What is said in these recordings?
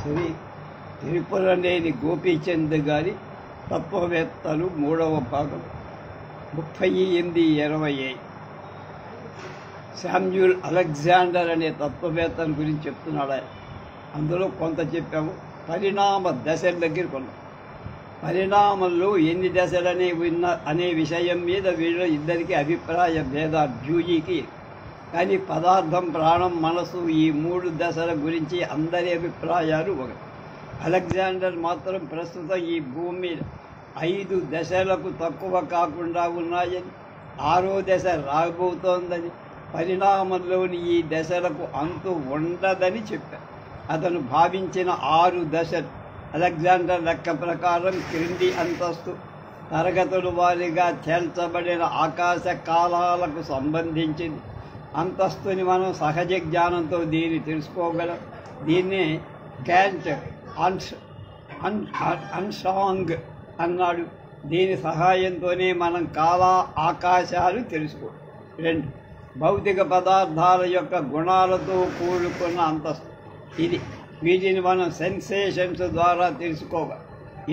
శ్రీ తిరుపురనేని గోపీచంద్ గారి తత్వవేత్తలు 3వ భాగం 38:20. శామ్యూల్ అలెగ్జాండర్ అనే తత్వవేత్తల గురించి చెప్తున్నాడు ఆయన. అందులో కొంత చెప్పాము. పరిణామ దశల దగ్గర కొన్నాం. పరిణామంలో ఎన్ని దశలనే అనే విషయం మీద వీళ్ళ ఇద్దరికి అభిప్రాయ భేదాలు జూజీకి. కానీ పదార్థం, ప్రాణం, మనసు ఈ 3 దశల గురించి అందరి అభిప్రాయాలు ఒకటి. అలెగ్జాండర్ మాత్రం ప్రస్తుతం ఈ భూమి మీద 5 దశలకు తక్కువ కాకుండా ఉన్నాయని, 6వ దశ రాబోతోందని, పరిణామంలోని ఈ దశలకు అంతు ఉండదని చెప్పారు. అతను భావించిన 6 దశలు అలెగ్జాండర్ లెక్క ప్రకారం క్రింది అంతస్తు తరగతుల వారీగా తేల్చబడిన ఆకాశ కాలాలకు సంబంధించింది. అంతస్తుని మనం సహజ జ్ఞానంతో దీన్ని తెలుసుకోగలం. దీన్నే క్యాంట్ అన్సాంగ్ అన్నాడు. దీని సహాయంతోనే మనం ఆకాశాలు తెలుసుకో. 2. భౌతిక పదార్థాల యొక్క గుణాలతో కూడుకున్న అంతస్తు ఇది. వీటిని మనం సెన్సేషన్స్ ద్వారా తెలుసుకోవాలి.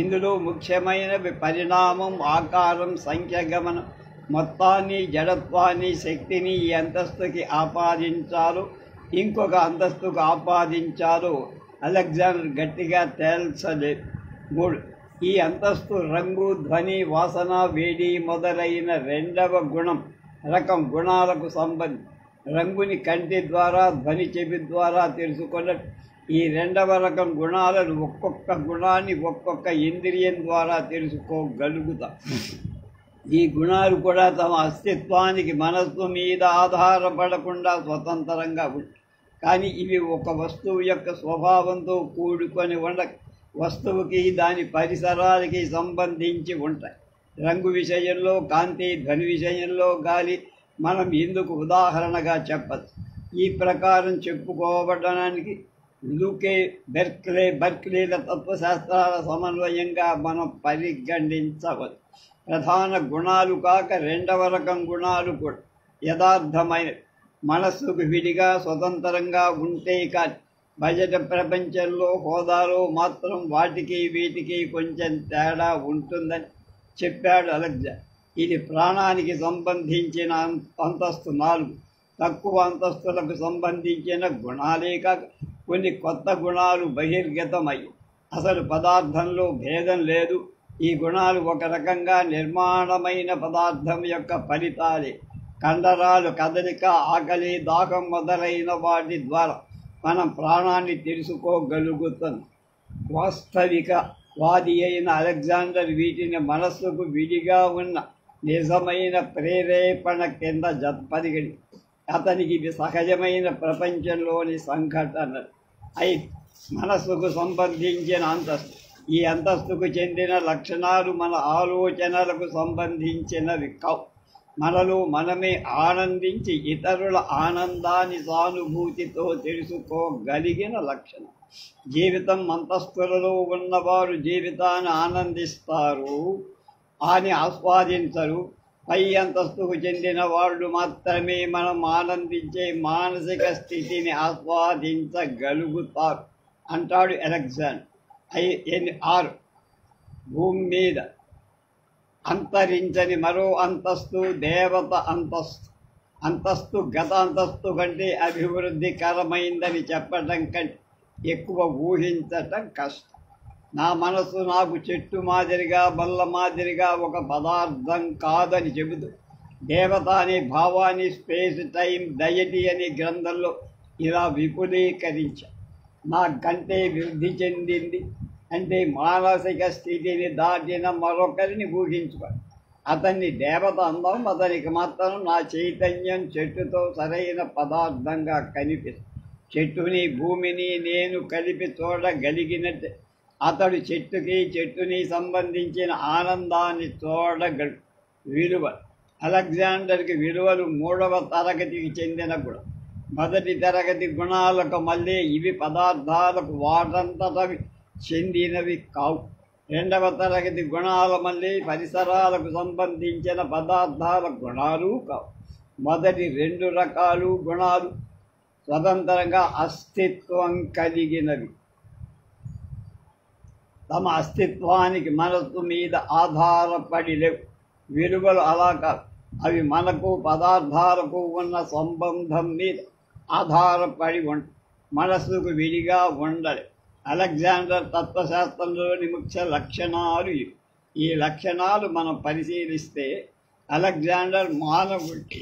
ఇందులో ముఖ్యమైనవి పరిణామం, ఆకారం, సంఖ్యగమనం. మొత్తాన్ని, జడత్వాన్ని, శక్తిని ఈ అంతస్తుకి ఆపాదించాలో ఇంకొక అంతస్తుకు ఆపాదించాలో అలెగ్జాండర్ గట్టిగా తేల్చలేదు. 3. ఈ అంతస్తు రంగు, ధ్వని, వాసన, వేడి మొదలైన 2వ రకం గుణాలకు సంబంధించి. రంగుని కంటి ద్వారా, ధ్వని చెవి ద్వారా తెలుసుకున్నట్టు ఈ 2వ రకం గుణాలను ఒక్కొక్క గుణాన్ని ఒక్కొక్క ఇంద్రియం ద్వారా తెలుసుకోగలుగుతాం. ఈ గుణాలు కూడా తమ అస్తిత్వానికి మనస్సు మీద ఆధారపడకుండా స్వతంత్రంగా ఉంటాయి. కానీ ఇవి ఒక వస్తువు యొక్క స్వభావంతో కూడుకొని వస్తువుకి, దాని పరిసరాలకి సంబంధించి ఉంటాయి. రంగు విషయంలో కాంతి, ధ్వని విషయంలో గాలి మనం ఇందుకు ఉదాహరణగా చెప్పచ్చు. ఈ ప్రకారం చెప్పుకోవడానికి లూకే, బెర్క్లీల తత్వశాస్త్రాల సమన్వయంగా మనం పరిగణించవచ్చు. ప్రధాన గుణాలు కాక 2వ రకం గుణాలు కూడా యథార్థమైన మనస్సుకు విడిగా స్వతంత్రంగా ఉంటే కానీ బయట ప్రపంచంలో హోదాలో మాత్రం వాటికి వీటికి కొంచెం తేడా ఉంటుందని చెప్పాడు అలెగ్జాండర్. ఇది ప్రాణానికి సంబంధించిన అంతస్తు 4. తక్కువ అంతస్తులకు సంబంధించిన గుణాలే కాక కొన్ని కొత్త గుణాలు బహిర్గతమయ్యి అసలు పదార్థంలో భేదం లేదు. ఈ గుణాలు ఒక రకంగా నిర్మాణమైన పదార్థం యొక్క ఫలితాలే. కండరాలు, కదలిక, ఆకలి, దాహం మొదలైన వాటి ద్వారా మనం ప్రాణాన్ని తెలుసుకోగలుగుతాం. వాస్తవిక వాది అయిన అలెగ్జాండర్ వీటిని మనస్సుకు విడిగా ఉన్న నిజమైన ప్రేరేపణ కింద పరిగణి. అతనికి ఇవి సహజమైన ప్రపంచంలోని సంఘటనలు. అయితే మనస్సుకు సంబంధించిన అంతస్తు, ఈ అంతస్తుకు చెందిన లక్షణాలు మన ఆలోచనలకు సంబంధించినవి కావు. మనలో మనమే ఆనందించి ఇతరుల ఆనందాన్ని సానుభూతితో తెలుసుకోగలిగిన లక్షణం. జీవితం అంతస్తులలో ఉన్నవారు జీవితాన్ని ఆనందిస్తారు అని ఆస్వాదించరు. పై అంతస్తుకు చెందిన వాళ్ళు మాత్రమే మనం ఆనందించే మానసిక స్థితిని ఆస్వాదించగలుగుతారు అంటాడు అలెగ్జాండర్. 6. భూమి మీద అంతరించని మరో అంతస్తు దేవత అంతస్తు గత అంతస్తు కంటే అభివృద్ధికరమైందని చెప్పటం కంటే ఎక్కువ ఊహించటం కష్టం. నా మనసు నాకు చెట్టు మాదిరిగా, బల్ల మాదిరిగా ఒక పదార్థం కాదని చెబుతూ దేవత అనే భావాన్ని స్పేస్ టైం డయటీ అనే గ్రంథంలో ఇలా విపులీకరించా. నాకంటే వృద్ధి చెందింది అంటే మానసిక స్థితిని దాటిన మరొకరిని ఊహించుకోండి. అతన్ని దేవత అందాం. అతనికి మాత్రం నా చైతన్యం చెట్టుతో సరైన పదార్థంగా కనిపిస్తుంది. చెట్టుని, భూమిని నేను కలిపి చూడగలిగినట్టే అతడు చెట్టుని సంబంధించిన ఆనందాన్ని చూడగలడు. విలువ అలెగ్జాండర్కి విలువలు 3వ తరగతికి చెందిన గుణం. మొదటి తరగతి గుణాలకు మళ్ళీ ఇవి పదార్థాలకు వాటంతటవి చెందినవి కావు. 2వ తరగతి గుణాల మళ్ళీ పరిసరాలకు సంబంధించిన పదార్థాల గుణాలు కావు. మొదటి 2 రకాలు గుణాలు స్వతంత్రంగా అస్తిత్వం కలిగినవి. తమ అస్తిత్వానికి మనస్సు మీద ఆధారపడి లేవు. విలువలు అలా కాదు, అవి మనకు పదార్థాలకు ఉన్న సంబంధం మీద ఆధారపడి మనస్సుకు విడిగా ఉండలే. అలెగ్జాండర్ తత్వశాస్త్రంలోని ముఖ్య లక్షణాలు ఇవి. ఈ లక్షణాలు మనం పరిశీలిస్తే అలెగ్జాండర్ మానవుడికి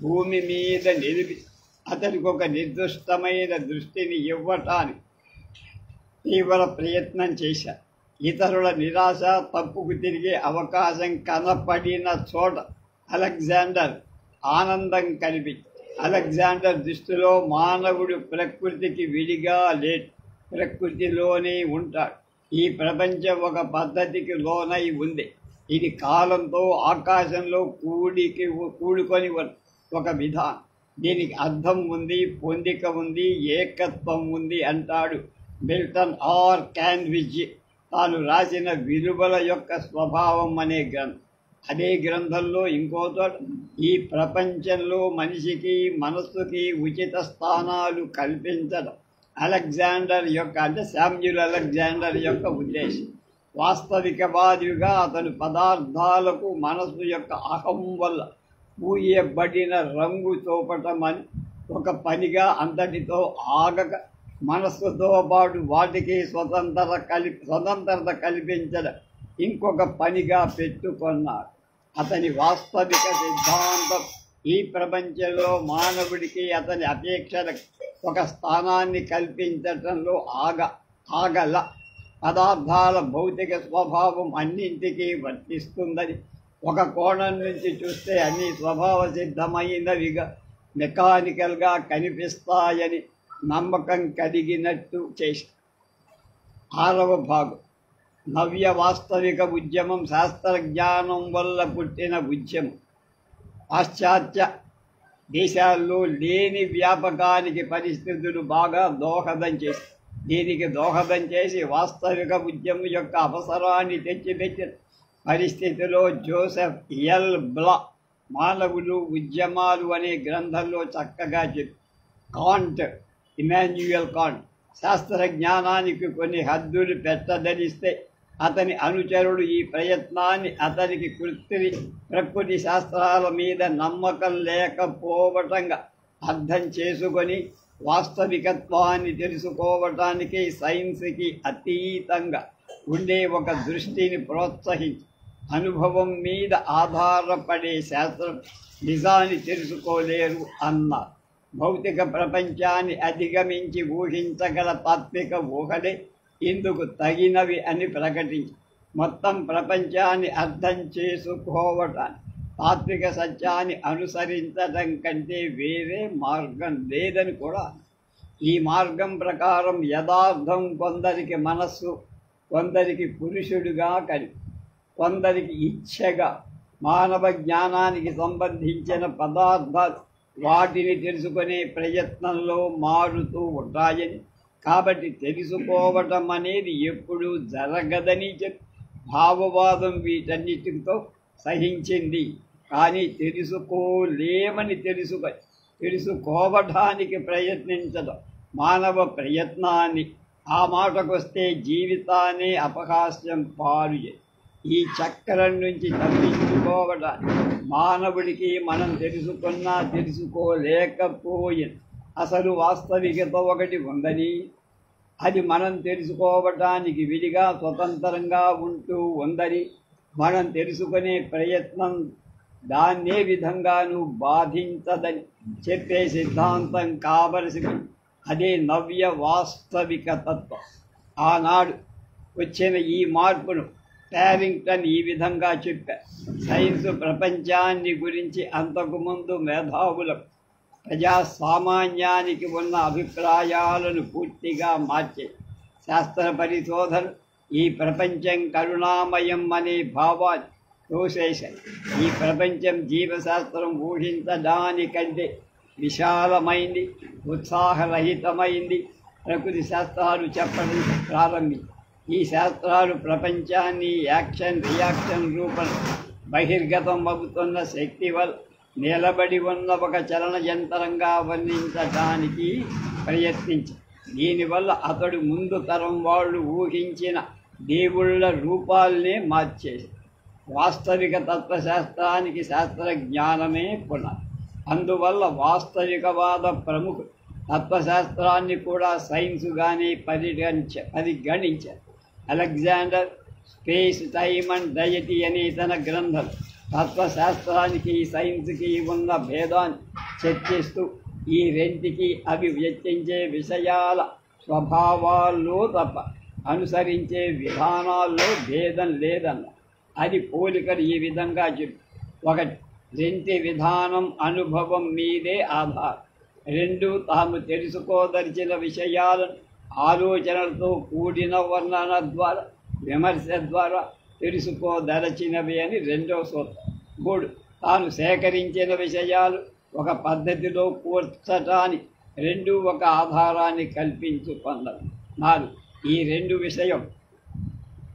భూమి మీద నిలిపి అతనికి ఒక నిర్దిష్టమైన దృష్టిని ఇవ్వటానికి తీవ్ర ప్రయత్నం చేశారు. ఇతరుల నిరాశ, తప్పుకు తిరిగే అవకాశం కనపడిన చోట అలెగ్జాండర్ ఆనందం కనిపించి, అలెగ్జాండర్ దృష్టిలో మానవుడు ప్రకృతికి విడిగా లేడు, ప్రకృతిలోనే ఉంటాడు. ఈ ప్రపంచం ఒక పద్ధతికి లోనై ఉంది. ఇది కాలంతో, ఆకాశంలో కూడుకొని ఒక విధానం. దీనికి అర్థం ఉంది, పొందిక ఉంది, ఏకత్వం ఉంది అంటాడు మిల్టన్ ఆర్ క్యాన్విజ్ తాను రాసిన విలువల యొక్క స్వభావం అనే గ్రంథం. అదే గ్రంథంలో ఇంకో చోట ఈ ప్రపంచంలో మనిషికి, మనస్సుకి ఉచిత స్థానాలు కల్పించడం అలెగ్జాండర్ యొక్క, అంటే శామ్యూల్ అలెగ్జాండర్ యొక్క ఉద్దేశం. వాస్తవికవాదిగా అతను పదార్థాలకు మనస్సు యొక్క అహం వల్ల పూయబడిన రంగు చూపటం అని ఒక పనిగా, అంతటితో ఆగక మనస్సుతో పాటు వాటికి స్వతంత్రత కల్పించడం ఇంకొక పనిగా పెట్టుకున్నాడు. అతని వాస్తవిక సిద్ధాంతం ఈ ప్రపంచంలో మానవుడికి అతని అపేక్షలకు ఒక స్థానాన్ని కల్పించటంలో ఆగల పదార్థాల భౌతిక స్వభావం అన్నింటికీ వర్తిస్తుందని, ఒక కోణం నుంచి చూస్తే అన్ని స్వభావ సిద్ధమైనవిగా, మెకానికల్గా కనిపిస్తాయని నమ్మకం కలిగినట్టు చేసి. 6వ భాగం నవ్య వాస్తవిక ఉద్యమం, శాస్త్రజ్ఞానం వల్ల పుట్టిన ఉద్యమం. పాశ్చాత్య దేశాల్లో లేని వ్యాపకానికి పరిస్థితులు బాగా దోహదం చేసి, దీనికి దోహదం చేసి వాస్తవిక ఉద్యమం యొక్క అవసరాన్ని తెచ్చిపెట్టిన పరిస్థితిలో జోసెఫ్ ఎల్ బ్లా మానవులు ఉద్యమాలు అనే గ్రంథంలో చక్కగా చెప్పి, కాంట్, ఇమాన్యుయల్ కాంట్ శాస్త్రజ్ఞానానికి కొన్ని హద్దులు పెట్టదలిస్తే అతని అనుచరుడు ఈ ప్రయత్నాన్ని అతనికి ప్రకృతి శాస్త్రాల మీద నమ్మకం లేకపోవటంగా అర్థం చేసుకొని వాస్తవికత్వాన్ని తెలుసుకోవటానికి సైన్స్కి అతీతంగా ఉండే ఒక దృష్టిని ప్రోత్సహించి, అనుభవం మీద ఆధారపడే శాస్త్రం నిజాన్ని తెలుసుకోలేరు అన్నారు. భౌతిక ప్రపంచాన్ని అధిగమించి ఊహించగల తాత్విక ఊహలే ఇందుకు తగినవి అని ప్రకటించి, మొత్తం ప్రపంచాన్ని అర్థం చేసుకోవటానికి తాత్విక సత్యాన్ని అనుసరించడం కంటే వేరే మార్గం లేదని కూడా. ఈ మార్గం ప్రకారం యథార్థం కొందరికి మనస్సు, కొందరికి పురుషుడుగా కొందరికి ఇచ్ఛగా, మానవ జ్ఞానానికి సంబంధించిన పదార్థాలు వాటిని తెలుసుకునే ప్రయత్నంలో మారుతూ ఉంటాయని, కాబట్టి తెలుసుకోవటం అనేది ఎప్పుడూ జరగదని చెప్పి భావవాదం వీటన్నిటితో సహించింది. కానీ తెలుసుకోలేమని తెలుసుకోవటానికి ప్రయత్నించడం మానవ ప్రయత్నాన్ని, ఆ మాటకొస్తే జీవితాన్ని అపహాస్యం పాలు. ఈ చక్రం నుంచి తప్పించుకోవడానికి మానవుడికి మనం తెలుసుకున్నా తెలుసుకోలేకపోయింది అసలు వాస్తవికత ఒకటి ఉందని, అది మనం తెలుసుకోవటానికి విడిగా స్వతంత్రంగా ఉంటూ ఉందని, మనం తెలుసుకునే ప్రయత్నం దాన్నే విధంగానూ బాధించదని చెప్పే సిద్ధాంతం కావలసింది. అదే నవ్య వాస్తవిక తత్వం. ఆనాడు వచ్చిన ఈ మార్పును ప్యారింగ్టన్ ఈ విధంగా చెప్పారు: సైన్స్ ప్రపంచాన్ని గురించి అంతకుముందు మేధావులకు, ప్రజాసామాన్యానికి ఉన్న అభిప్రాయాలను పూర్తిగా మార్చే శాస్త్ర పరిశోధన ఈ ప్రపంచం కరుణామయం అనే భావాన్ని తోసేశాయి. ఈ ప్రపంచం జీవశాస్త్రం ఊహించడానికంటే విశాలమైంది, ఉత్సాహరహితమైంది. ప్రకృతి శాస్త్రాలు చెప్పడం ప్రారంభించి, ఈ శాస్త్రాలు ప్రపంచాన్ని యాక్షన్ రియాక్షన్ రూపం బహిర్గతం అవుతున్న శక్తి వల్ల నిలబడి ఉన్న ఒక చలన యంత్రంగా వర్ణించడానికి ప్రయత్నించి, దీనివల్ల అతడు ముందు తరం వాళ్ళు ఊహించిన దేవుళ్ళ రూపాలనే మార్చేసి వాస్తవిక తత్వశాస్త్రానికి శాస్త్రజ్ఞానమే పునాది. అందువల్ల వాస్తవికవాద ప్రముఖులు తత్వశాస్త్రాన్ని కూడా సైన్సుగానే పరిగణించారు. అలెగ్జాండర్ స్పేస్, టైమ్ అండ్ డయటీ అనే తన గ్రంథం తత్వశాస్త్రానికి సైన్స్కి ఉన్న భేదాన్ని చర్చిస్తూ ఈ రెంటికి అవి వ్యక్తించే విషయాల స్వభావాల్లో తప్ప అనుసరించే విధానాల్లో భేదం లేదన్న. అది పోలికలు ఈ విధంగా చెప్పు. ఒకటి, రెంటి విధానం అనుభవం మీదే ఆధారం. రెండు, తాము తెలుసుకోదలిచిన విషయాలను ఆలోచనలతో కూడిన వర్ణన ద్వారా, విమర్శ ద్వారా తెలుసుకోదలచినవి అని రెండో సూత్రం. మూడు, తాను సేకరించిన విషయాలు ఒక పద్ధతిలో కూర్చటానికి రెండు ఒక ఆధారాన్ని కల్పించుకున్నవి. నాలుగు, ఈ రెండు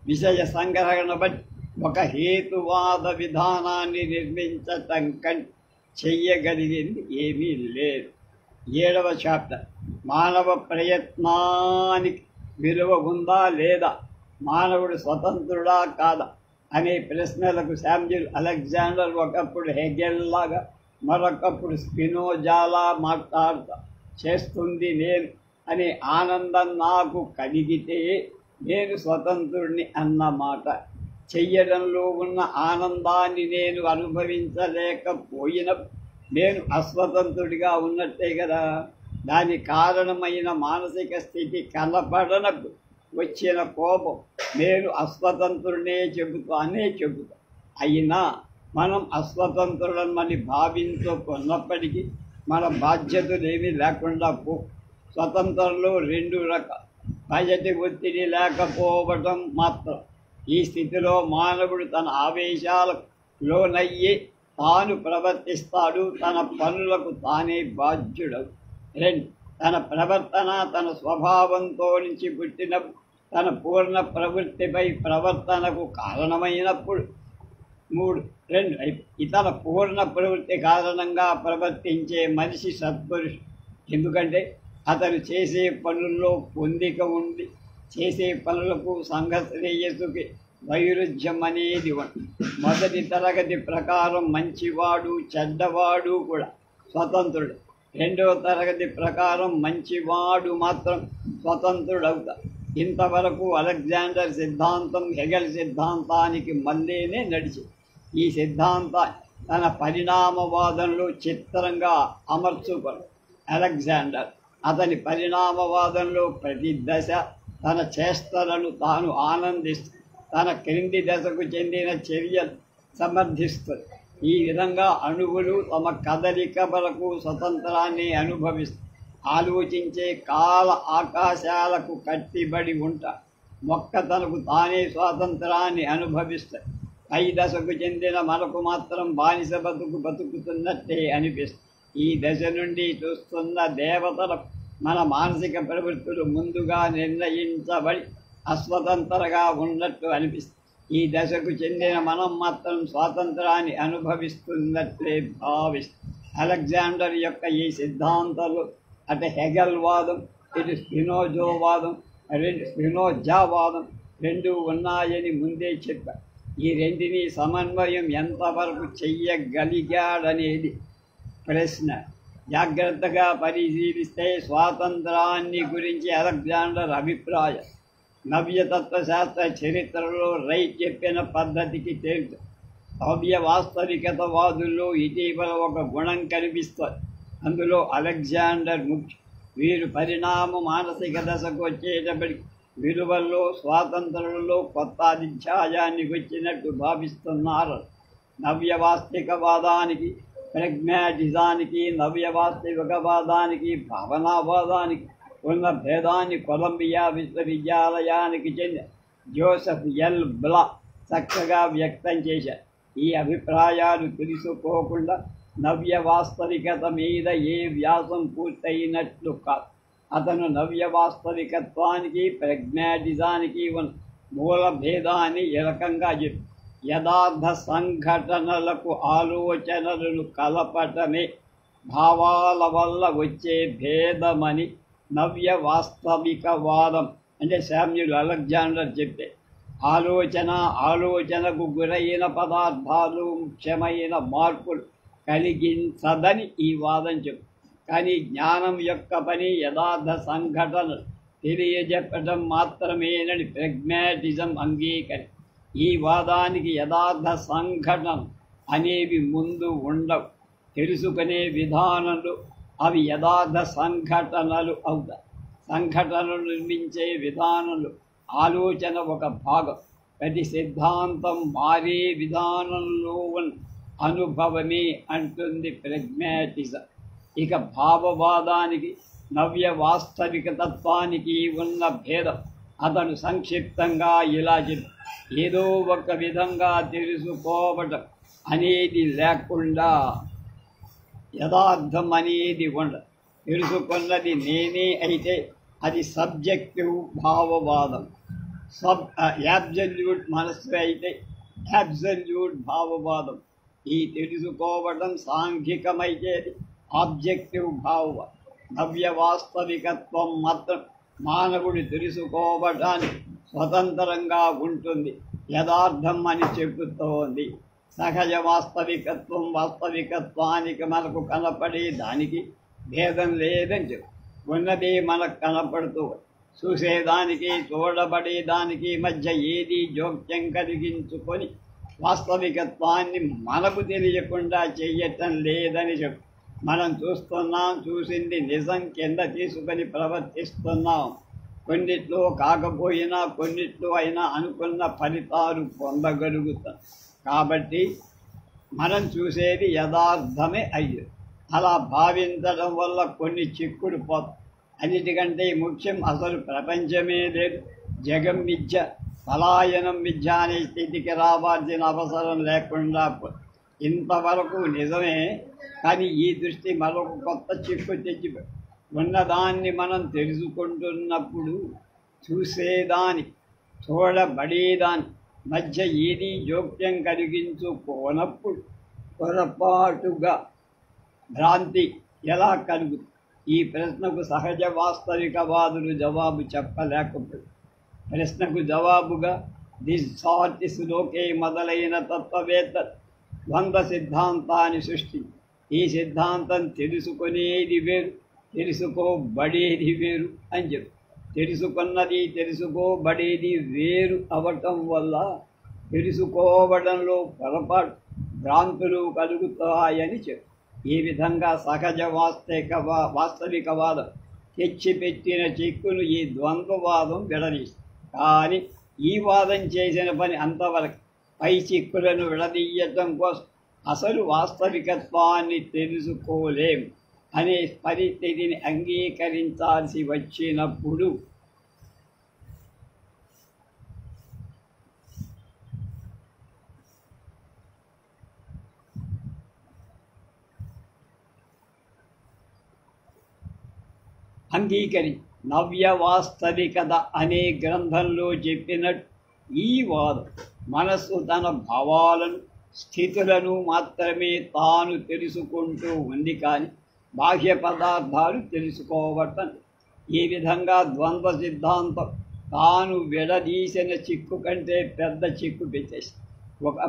విషయ సంగ్రహణ బట్టి ఒక హేతువాద విధానాన్ని నిర్మించటం కంటే చెయ్యగలిగింది ఏమీ లేదు. 7వ చాప్టర్, మానవ ప్రయత్నానికి విలువ ఉందా లేదా, మానవుడు స్వతంత్రుడా కాదా అనే ప్రశ్నలకు శామ్యూల్ అలెగ్జాండర్ ఒకప్పుడు హెగెల్లాగా, మరొకప్పుడు స్పినోజాలా మాట్లాడుతా చేస్తుంది నేను అనే ఆనందం నాకు కలిగితే నేను స్వతంత్రుడిని అన్నమాట. చెయ్యడంలో ఉన్న ఆనందాన్ని నేను అనుభవించలేకపోయినప్పుడు నేను అస్వతంత్రుడిగా ఉన్నట్టే కదా. దాని కారణమైన మానసిక స్థితి కనపడనప్పుడు వచ్చిన కోపం నేను అస్వతంత్రుడినే చెబుతా. అయినా మనం అస్వతంత్రులమని భావించుకున్నప్పటికీ మన బాధ్యతలేమీ లేకుండా స్వతంత్రంలో రెండు రకాలు. బయటి ఒత్తిడి లేకపోవటం మాత్రం. ఈ స్థితిలో మానవుడు తన ఆవేశాలకు లోనయ్యి తాను ప్రవర్తిస్తాడు. తన పనులకు తానే బాధ్యుడవు. రెండు, తన ప్రవర్తన తన స్వభావంతో నుంచి పుట్టినప్పుడు తన పూర్ణ ప్రవృత్తిపై ప్రవర్తనకు కారణమైనప్పుడు. మూడు, ఇతర పూర్ణ ప్రవృత్తి కారణంగా ప్రవర్తించే మనిషి సత్పురుషుడు. ఎందుకంటే అతను చేసే పనుల్లో పొందిక ఉండి చేసే పనులకు సంఘ శ్రేయస్సుకి వైరుధ్యం అనేది ఉంది. మొదటి తరగతి ప్రకారం మంచివాడు చెడ్డవాడు కూడా స్వతంత్రుడు. రెండవ తరగతి ప్రకారం మంచివాడు మాత్రం స్వతంత్రుడవుతాడు. ఇంతవరకు అలెగ్జాండర్ సిద్ధాంతం హెగెల్ సిద్ధాంతానికి మళ్ళీనే నడిచింది. ఈ సిద్ధాంతాన్ని తన పరిణామవాదంలో చిత్రంగా అమర్చుకున్నాడు అలెగ్జాండర్. అతని పరిణామవాదంలో ప్రతి దశ తన చేష్టలను తాను ఆనందిస్తూ తన క్రింది దశకు చెందిన చర్యలు సమర్థిస్తుంది. ఈ విధంగా అణువులు తమ కదలిక వరకు స్వతంత్రాన్ని అనుభవిస్తూ ఆలోచించే కాల ఆకాశాలకు కట్టిబడి ఉంటాయి. మొక్క తనకు తానే స్వాతంత్రాన్ని అనుభవిస్తాయి. పై దశకు చెందిన మనకు మాత్రం బానిస బతుకుతున్నట్టే అనిపిస్తుంది. ఈ దశ నుండి చూస్తున్న దేవతలకు మన మానసిక ప్రవృత్తులు ముందుగా నిర్ణయించబడి అస్వతంత్రంగా ఉన్నట్టు అనిపిస్తుంది. ఈ దశకు చెందిన మనం మాత్రం స్వాతంత్రాన్ని అనుభవిస్తున్నట్లే భావిస్తుంది. అలెగ్జాండర్ యొక్క ఈ సిద్ధాంతాలు అటు హెగెల్ వాదం, ఇటు స్పినోజావాదం రెండు ఉన్నాయని ముందే చెప్పారు. ఈ రెంటిని సమన్వయం ఎంతవరకు చెయ్యగలిగాడనేది ప్రశ్న. జాగ్రత్తగా పరిశీలిస్తే స్వాతంత్రాన్ని గురించి అలెగ్జాండర్ అభిప్రాయం నవ్యతత్వశాస్త్ర చరిత్రలో రైట్ చెప్పిన పద్ధతికి తెలుసు. నవ్య వాస్తవికతవాదుల్లో ఇటీవల ఒక గుణం కనిపిస్తుంది. అందులో అలెగ్జాండర్ ముఖ్యం. వీరు పరిణామ మానసిక దశకు వచ్చేటప్పటికి విలువల్లో స్వాతంత్రంలో కొత్త అధ్యాయాన్ని వచ్చినట్టు భావిస్తున్నారు. నవ్యవాస్తవికవాదానికి ప్రెగ్మాటిజానికి నవ్యవాస్తవికవాదానికి భావనావాదానికి ఉన్న భేదాన్ని కొలంబియా విశ్వవిద్యాలయానికి చెందిన జోసెఫ్ ఎల్ బ్లా చక్కగా వ్యక్తం చేశారు. ఈ అభిప్రాయాలు తెలుసుకోకుండా నవ్య వాస్తవికత మీద ఏ వ్యాసం పూర్తయినట్లు కాదు. అతను నవ్య వాస్తవికత్వానికి ప్రెగ్మాటిజానికి ఉన్న మూల భేదాన్ని ఏ రకంగా చెప్పి యథార్థ సంఘటనలకు ఆలోచనలను కలపటమే భావాల వల్ల వచ్చే భేదమని నవ్య వాస్తవికవాదం అంటే శామ్యూల్ అలెగ్జాండర్ చెప్తే ఆలోచనకు గురైన పదార్థాలు ముఖ్యమైన మార్పులు కలిగించదని ఈ వాదం చెప్పు. కానీ జ్ఞానం యొక్క పని యథార్థ సంఘటనలు తెలియజెప్పడం మాత్రమేనని ప్రెగ్మాటిజం అంగీకరి. ఈ వాదానికి యథార్థ సంఘటన అనేవి ముందు ఉండవు. తెలుసుకునే విధానంలో అవి యథార్థ సంఘటనలు అవుతాయి. సంఘటనలు నిర్మించే విధానంలో ఆలోచన ఒక భాగం. ప్రతి సిద్ధాంతం మారే విధానంలో ఉన్న అనుభవమే అంటుంది ప్రెగ్మాటిజం. ఇక భావవాదానికి నవ్య వాస్తవిక తత్వానికి ఉన్న భేదం అతను సంక్షిప్తంగా ఇలా చెప్పి, ఏదో ఒక విధంగా తెలుసుకోవటం అనేది లేకుండా యథార్థం అనేది ఉండదు. తెలుసుకున్నది నేనే అయితే అది సబ్జెక్టివ్ భావవాదం. యాబ్సల్యూట్ మనస్సు అయితే యాబ్సల్యూట్ భావవాదం. ఈ తెలుసుకోవడం సాంఘికమైతే ఆబ్జెక్టివ్ భావవాదం. నవ్య వాస్తవికత్వం మాత్రం మానవుడు తెలుసుకోవడానికి స్వతంత్రంగా ఉంటుంది, యథార్థం అని చెబుతోంది. సహజ వాస్తవికత్వానికి మనకు కనపడే దానికి భేదం లేదని చెప్పు. ఉన్నదే మనకు కనపడుతూ చూసేదానికి చూడబడేదానికి మధ్య ఏది జోక్యం కలిగించుకొని వాస్తవికత్వాన్ని మనకు తెలియకుండా చేయటం లేదని చెప్పు. మనం చూస్తున్నాం, చూసింది నిజం కింద తీసుకొని ప్రవర్తిస్తున్నాం. కొన్నిట్లో కాకపోయినా కొన్నిట్లో అయినా అనుకున్న ఫలితాలు పొందగలుగుతాం. కాబట్టి మనం చూసేది యథార్థమే అయ్యేది. అలా భావించడం వల్ల కొన్ని చిక్కులు పోతాయి. అన్నిటికంటే ముఖ్యం అసలు ప్రపంచమే లేదు, జగం మిథ్య, పలాయనం మిథ్య అనే స్థితికి రావాల్సిన అవసరం లేకుండా ఇంతవరకు నిజమే. కానీ ఈ దృష్టి మరొక కొత్త చిక్కు తెచ్చి ఉన్నదాన్ని మనం తెలుసుకుంటున్నప్పుడు చూసేదాని చూడబడేదాని మధ్య ఏది జోక్యం కలిగించుకోనప్పుడు పొరపాటుగా భ్రాంతి ఎలా కలుగుతుంది? ఈ ప్రశ్నకు సహజ వాస్తవికవాదులు జవాబు చెప్పలేకపోయి ప్రశ్నకు జవాబుగా దిశార్టిస్ లోకే మొదలైన తత్వవేత్త ద్వంద్వ సిద్ధాంతాన్ని సృష్టించి ఈ సిద్ధాంతం తెలుసుకునేది వేరు, తెలుసుకోబడేది వేరు అని చెప్పి తెలుసుకున్నది తెలుసుకోబడేది వేరు అవటం వల్ల తెలుసుకోవడంలో పొరపాటు భ్రాంతులు కలుగుతాయని చెప్పి ఈ విధంగా సహజ వాస్తవికవాదం తెచ్చిపెట్టిన చిక్కును ఈ ద్వంద్వవాదం విడదీస్తుంది. కానీ ఈ వాదం చేసిన పని అంతవరకు. పై చిక్కులను విడదీయటం కోసం అసలు వాస్తవికత్వాన్ని తెలుసుకోలేం అనే పరిస్థితిని అంగీకరించాల్సి వచ్చినప్పుడు నవ్య వాస్తవికత అనే గ్రంథంలో చెప్పినట్టు ఈ వాదం మనస్సు తన భావాలను స్థితులను మాత్రమే తాను తెలుసుకుంటూ ఉంది, కానీ బాహ్య పదార్థాలు తెలుసుకోవటం. ఈ విధంగా ద్వంద్వ సిద్ధాంతం తాను విడదీసిన చిక్కు కంటే పెద్ద చిక్కు పెట్టేసి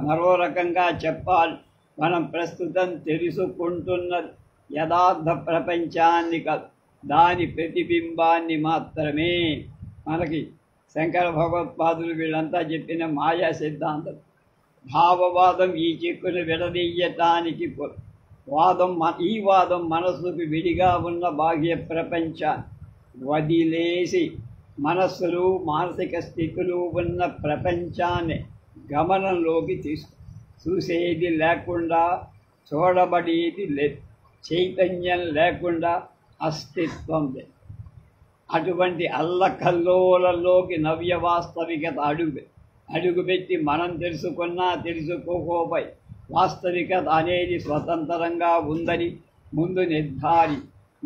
మరో రకంగా చెప్పాలి, మనం ప్రస్తుతం తెలుసుకుంటున్నది యథార్థ ప్రపంచాన్ని కాదు, దాని ప్రతిబింబాన్ని మాత్రమే. మనకి శంకర భగవత్పాదులు వీళ్ళంతా చెప్పిన మాయా సిద్ధాంతం భావవాదం ఈ చిక్కును విడదీయటానికి ఈ వాదం మనస్సుకు విడిగా ఉన్న బాహ్య ప్రపంచాన్ని వదిలేసి మనస్సులు మానసిక స్థితులు ఉన్న ప్రపంచాన్ని గమనంలోకి చూసేది లేకుండా చూడబడేది లేదు, చైతన్యం లేకుండా అస్తిత్వం లేదు. అటువంటి అల్లకల్లోలలోకి నవ్య వాస్తవికత అడుగుపెట్టి మనం తెలుసుకున్నా తెలుసుకోకపోయి వాస్తవికత అనేది స్వతంత్రంగా ఉందని ముందు నిర్ధారి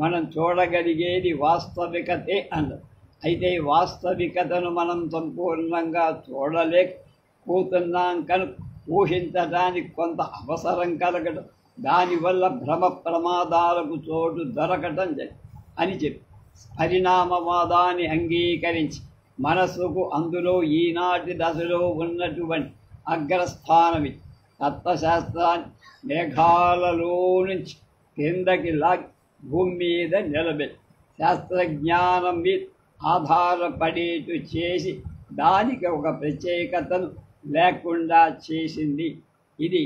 మనం చూడగలిగేది వాస్తవికతే అన్నది. అయితే వాస్తవికతను మనం సంపూర్ణంగా చూడలేకపోతున్నాం కనుక ఊహించడానికి కొంత అవసరం కలగడం, దానివల్ల భ్రమ ప్రమాదాలకు చోటు దొరకటం అని చెప్పి పరిణామవాదాన్ని అంగీకరించి మనస్సుకు అందులో ఈనాటి దశలో ఉన్నటువంటి అగ్రస్థానమి. తత్వశాస్త్రాన్ని మేఘాలలో నుంచి కిందకి లాగి భూమి మీద నిలబెట్టి శాస్త్రజ్ఞానం మీద ఆధారపడేటు చేసి దానికి ఒక ప్రత్యేకతను లేకుండా చేసింది. ఇది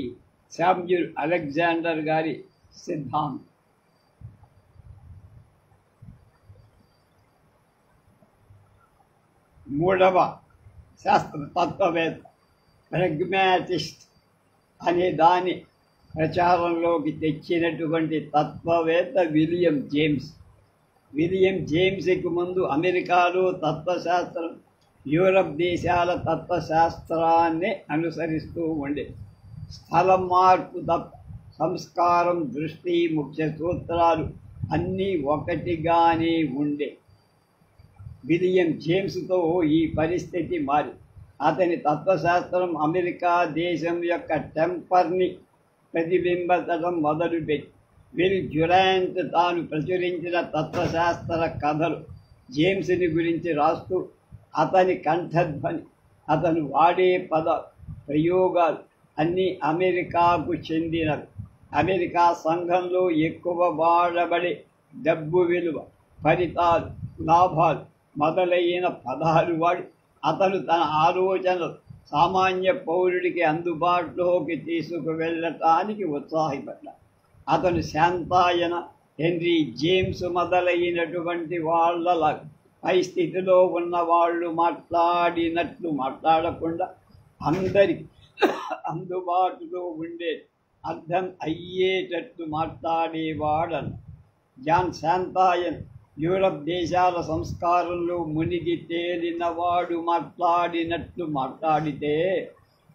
శామ్యూల్ అలెగ్జాండర్ గారి సిద్ధాంతం. మూడవ శాస్త్ర తత్వవేత్త ప్రెగ్మాటిస్ట్ అనే దాన్ని ప్రచారంలోకి తెచ్చినటువంటి తత్వవేత్త విలియం జేమ్స్. విలియం జేమ్స్కి ముందు అమెరికాలో తత్వశాస్త్రం యూరప్ దేశాల తత్వశాస్త్రాన్ని అనుసరిస్తూ ఉండే. స్థలం మార్పు తప్ప సంస్కారం, దృష్టి, ముఖ్య సూత్రాలు అన్నీ ఒకటిగానే ఉండే. విలియం జేమ్స్తో ఈ పరిస్థితి మారి అతని తత్వశాస్త్రం అమెరికా దేశం యొక్క టెంపర్ని ప్రతిబింబించడం మొదలుపెట్టి విల్ డ్యురాంట్ తాను ప్రచురించిన తత్వశాస్త్ర కథలు జేమ్స్ని గురించి రాస్తూ అతని కంఠధ్వని, అతను వాడే పద ప్రయోగాలు అన్నీ అమెరికాకు చెందినవి. అమెరికా సంఘంలో ఎక్కువ వాడబడే డబ్బు విలువ, ఫలితాలు, లాభాలు మొదలైన పదాలు వాడి అతను తన ఆలోచనలు సామాన్య పౌరుడికి అందుబాటులోకి తీసుకువెళ్ళటానికి ఉత్సాహపడ్డాడు. అతను శాంతాయన, హెన్రీ జేమ్స్ మొదలైనటువంటి వాళ్ళ పై స్థితిలో ఉన్నవాళ్ళు మాట్లాడినట్లు మాట్లాడకుండా అందరికి అందుబాటులో ఉండే అర్థం అయ్యేటట్లు మాట్లాడేవాడను. జాన్ శాంతాయన్ యూరప్ దేశాల సంస్కారంలో మునిగి తేలినవాడు మాట్లాడినట్లు మాట్లాడితే,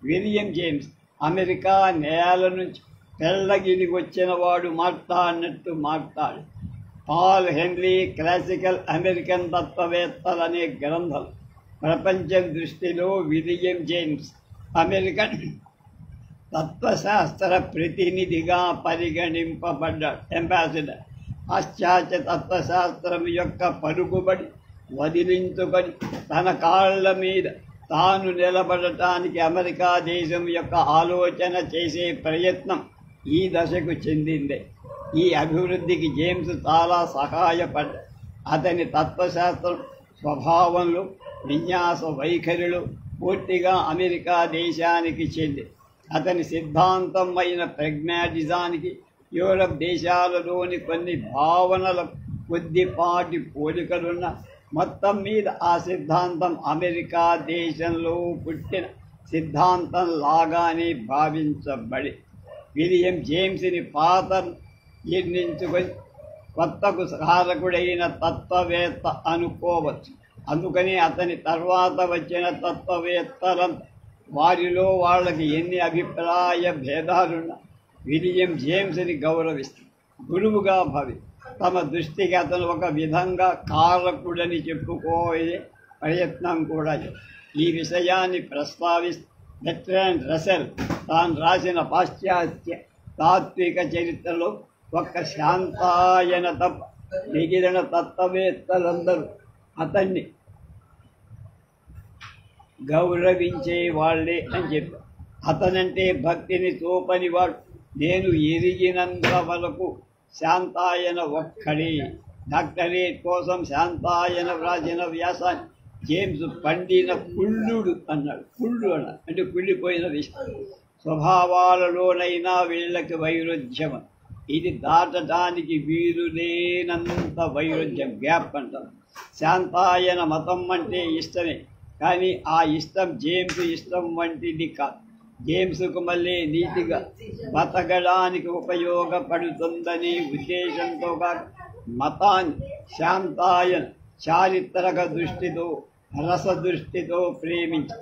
విలియం జేమ్స్ అమెరికా నేల నుంచి పెళ్ళగిలి వచ్చిన వాడు మాట్లాడినట్టు మాట్లాడి పాల్ హెన్రీ క్లాసికల్ అమెరికన్ తత్వవేత్తలనే గ్రంథం ప్రపంచం దృష్టిలో విలియం జేమ్స్ అమెరికన్ తత్వశాస్త్ర ప్రతినిధిగా పరిగణింపబడ్డాడు. అంబాసిడర్. పాశ్చాత్య తత్వశాస్త్రం యొక్క పరుగుబడి వదిలించుకొని తన కాళ్ళ మీద తాను నిలబడటానికి అమెరికా దేశం యొక్క ఆలోచన చేసే ప్రయత్నం ఈ దశకు చెందిందే. ఈ అభివృద్ధికి జేమ్స్ చాలా సహాయపడ్డాడు. అతని తత్వశాస్త్రం స్వభావంలో, విన్యాస వైఖరిలో పూర్తిగా అమెరికా దేశానికి చెంది. అతని సిద్ధాంతం అయిన ప్రెగ్మాటిజానికి యూరప్ దేశాలలోని కొన్ని భావనల కొద్దిపాటి పోలికలున్న మొత్తం మీద ఆ సిద్ధాంతం అమెరికా దేశంలో పుట్టిన సిద్ధాంతం లాగానే భావించబడి విలియం జేమ్స్ని పాత జీర్ణించుకొని కొత్తకు కారకుడైన తత్వవేత్త అనుకోవచ్చు. అందుకని అతని తర్వాత వచ్చిన తత్వవేత్తలంతా వారిలో వాళ్ళకి ఎన్ని అభిప్రాయ భేదాలున్నా విలియం జేమ్స్ని గౌరవిస్తారు, గురువుగా భావి తమ దృష్టికి అతను ఒక విధంగా కారకుడని చెప్పుకోయే ప్రయత్నం కూడా. ఈ విషయాన్ని ప్రస్తావిస్తూ బెర్ట్రాండ్ రసెల్ తాను రాసిన పాశ్చాత్య తాత్విక చరిత్రలో ఒక్క శాంతాయన తప్ప మిగిలిన తత్వవేత్తలందరూ అతన్ని గౌరవించే వాళ్ళే అని చెప్పారు. అతనంటే భక్తిని చూపనివాడు నేను ఎరిగినంత వరకు శాంతాయన ఒక్కడే. డాక్టరేట్ కోసం శాంతాయన వ్రాసిన వ్యాసాన్ని జేమ్స్ పండిన కుళ్ళుడు అన్నాడు. కుళ్ళు అన్నాడు అంటే కుళ్ళిపోయిన విషయం. స్వభావాలలోనైనా వీళ్ళకి వైరుధ్యం, ఇది దాటడానికి వీలు లేనంత వైరుధ్యం, గ్యాప్ అంటారు. శాంతాయన మతం అంటే ఇష్టమే, కానీ ఆ ఇష్టం జేమ్స్ ఇష్టం వంటిది కాదు. జేమ్స్కు మళ్ళీ నీతిగా బతకడానికి ఉపయోగపడుతుందనే ఉద్దేశంతో కాక మతాన్ని శాంతాయన చారిత్రక దృష్టితో, రస దృష్టితో ప్రేమించి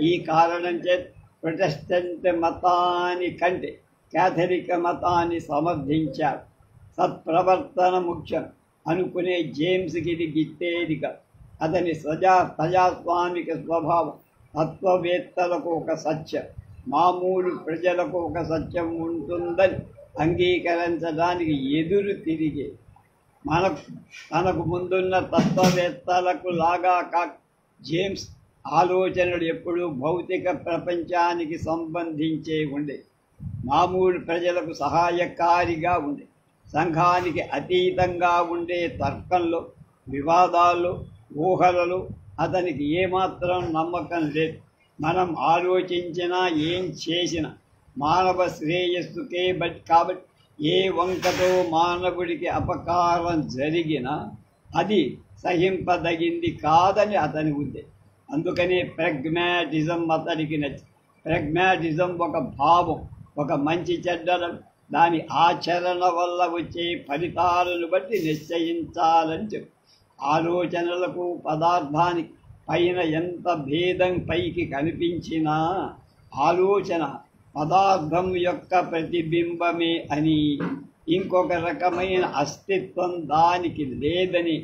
ఈ కారణం చేత ప్రొటెస్టెంట్ మతాన్ని కంటే క్యాథలిక్ మతాన్ని సమర్థించారు. సత్ప్రవర్తన ముఖ్యం అనుకునే జేమ్స్కి ఇది గిట్టేదిగా. అతని ప్రజాస్వామిక స్వభావం తత్వవేత్తలకు ఒక సత్యం, మామూలు ప్రజలకు ఒక సత్యం ఉంటుందని అంగీకరించడానికి ఎదురు తిరిగే. తనకు ముందున్న తత్వవేత్తలకు లాగా కాక జేమ్స్ ఆలోచనలు ఎప్పుడూ భౌతిక ప్రపంచానికి సంబంధించే ఉండే, మామూలు ప్రజలకు సహాయకారిగా ఉండే, సంఘానికి అతీతంగా ఉండే తర్కంలో, వివాదాల్లో, ఊహలలో అతనికి ఏమాత్రం నమ్మకం లేదు. మనం ఆలోచించినా ఏం చేసినా మానవ శ్రేయస్సుకే కాబట్టి ఏ వంకతో మానవుడికి అపకారం జరిగినా అది సహింపదగింది కాదని అతని ఉద్దేశం. అందుకనే ప్రెగ్మాటిజం అతనికి నచ్చి, ప్రెగ్మాటిజం ఒక భావం, ఒక మంచి చెడ్డలను దాని ఆచరణ వల్ల వచ్చే ఫలితాలను బట్టి నిశ్చయించాలని చెప్పు. ఆలోచనలకు పదార్థానికి పైన ఎంత భేదం పైకి కనిపించినా ఆలోచన పదార్థం యొక్క ప్రతిబింబమే అని, ఇంకొక రకమైన అస్తిత్వం దానికి లేదని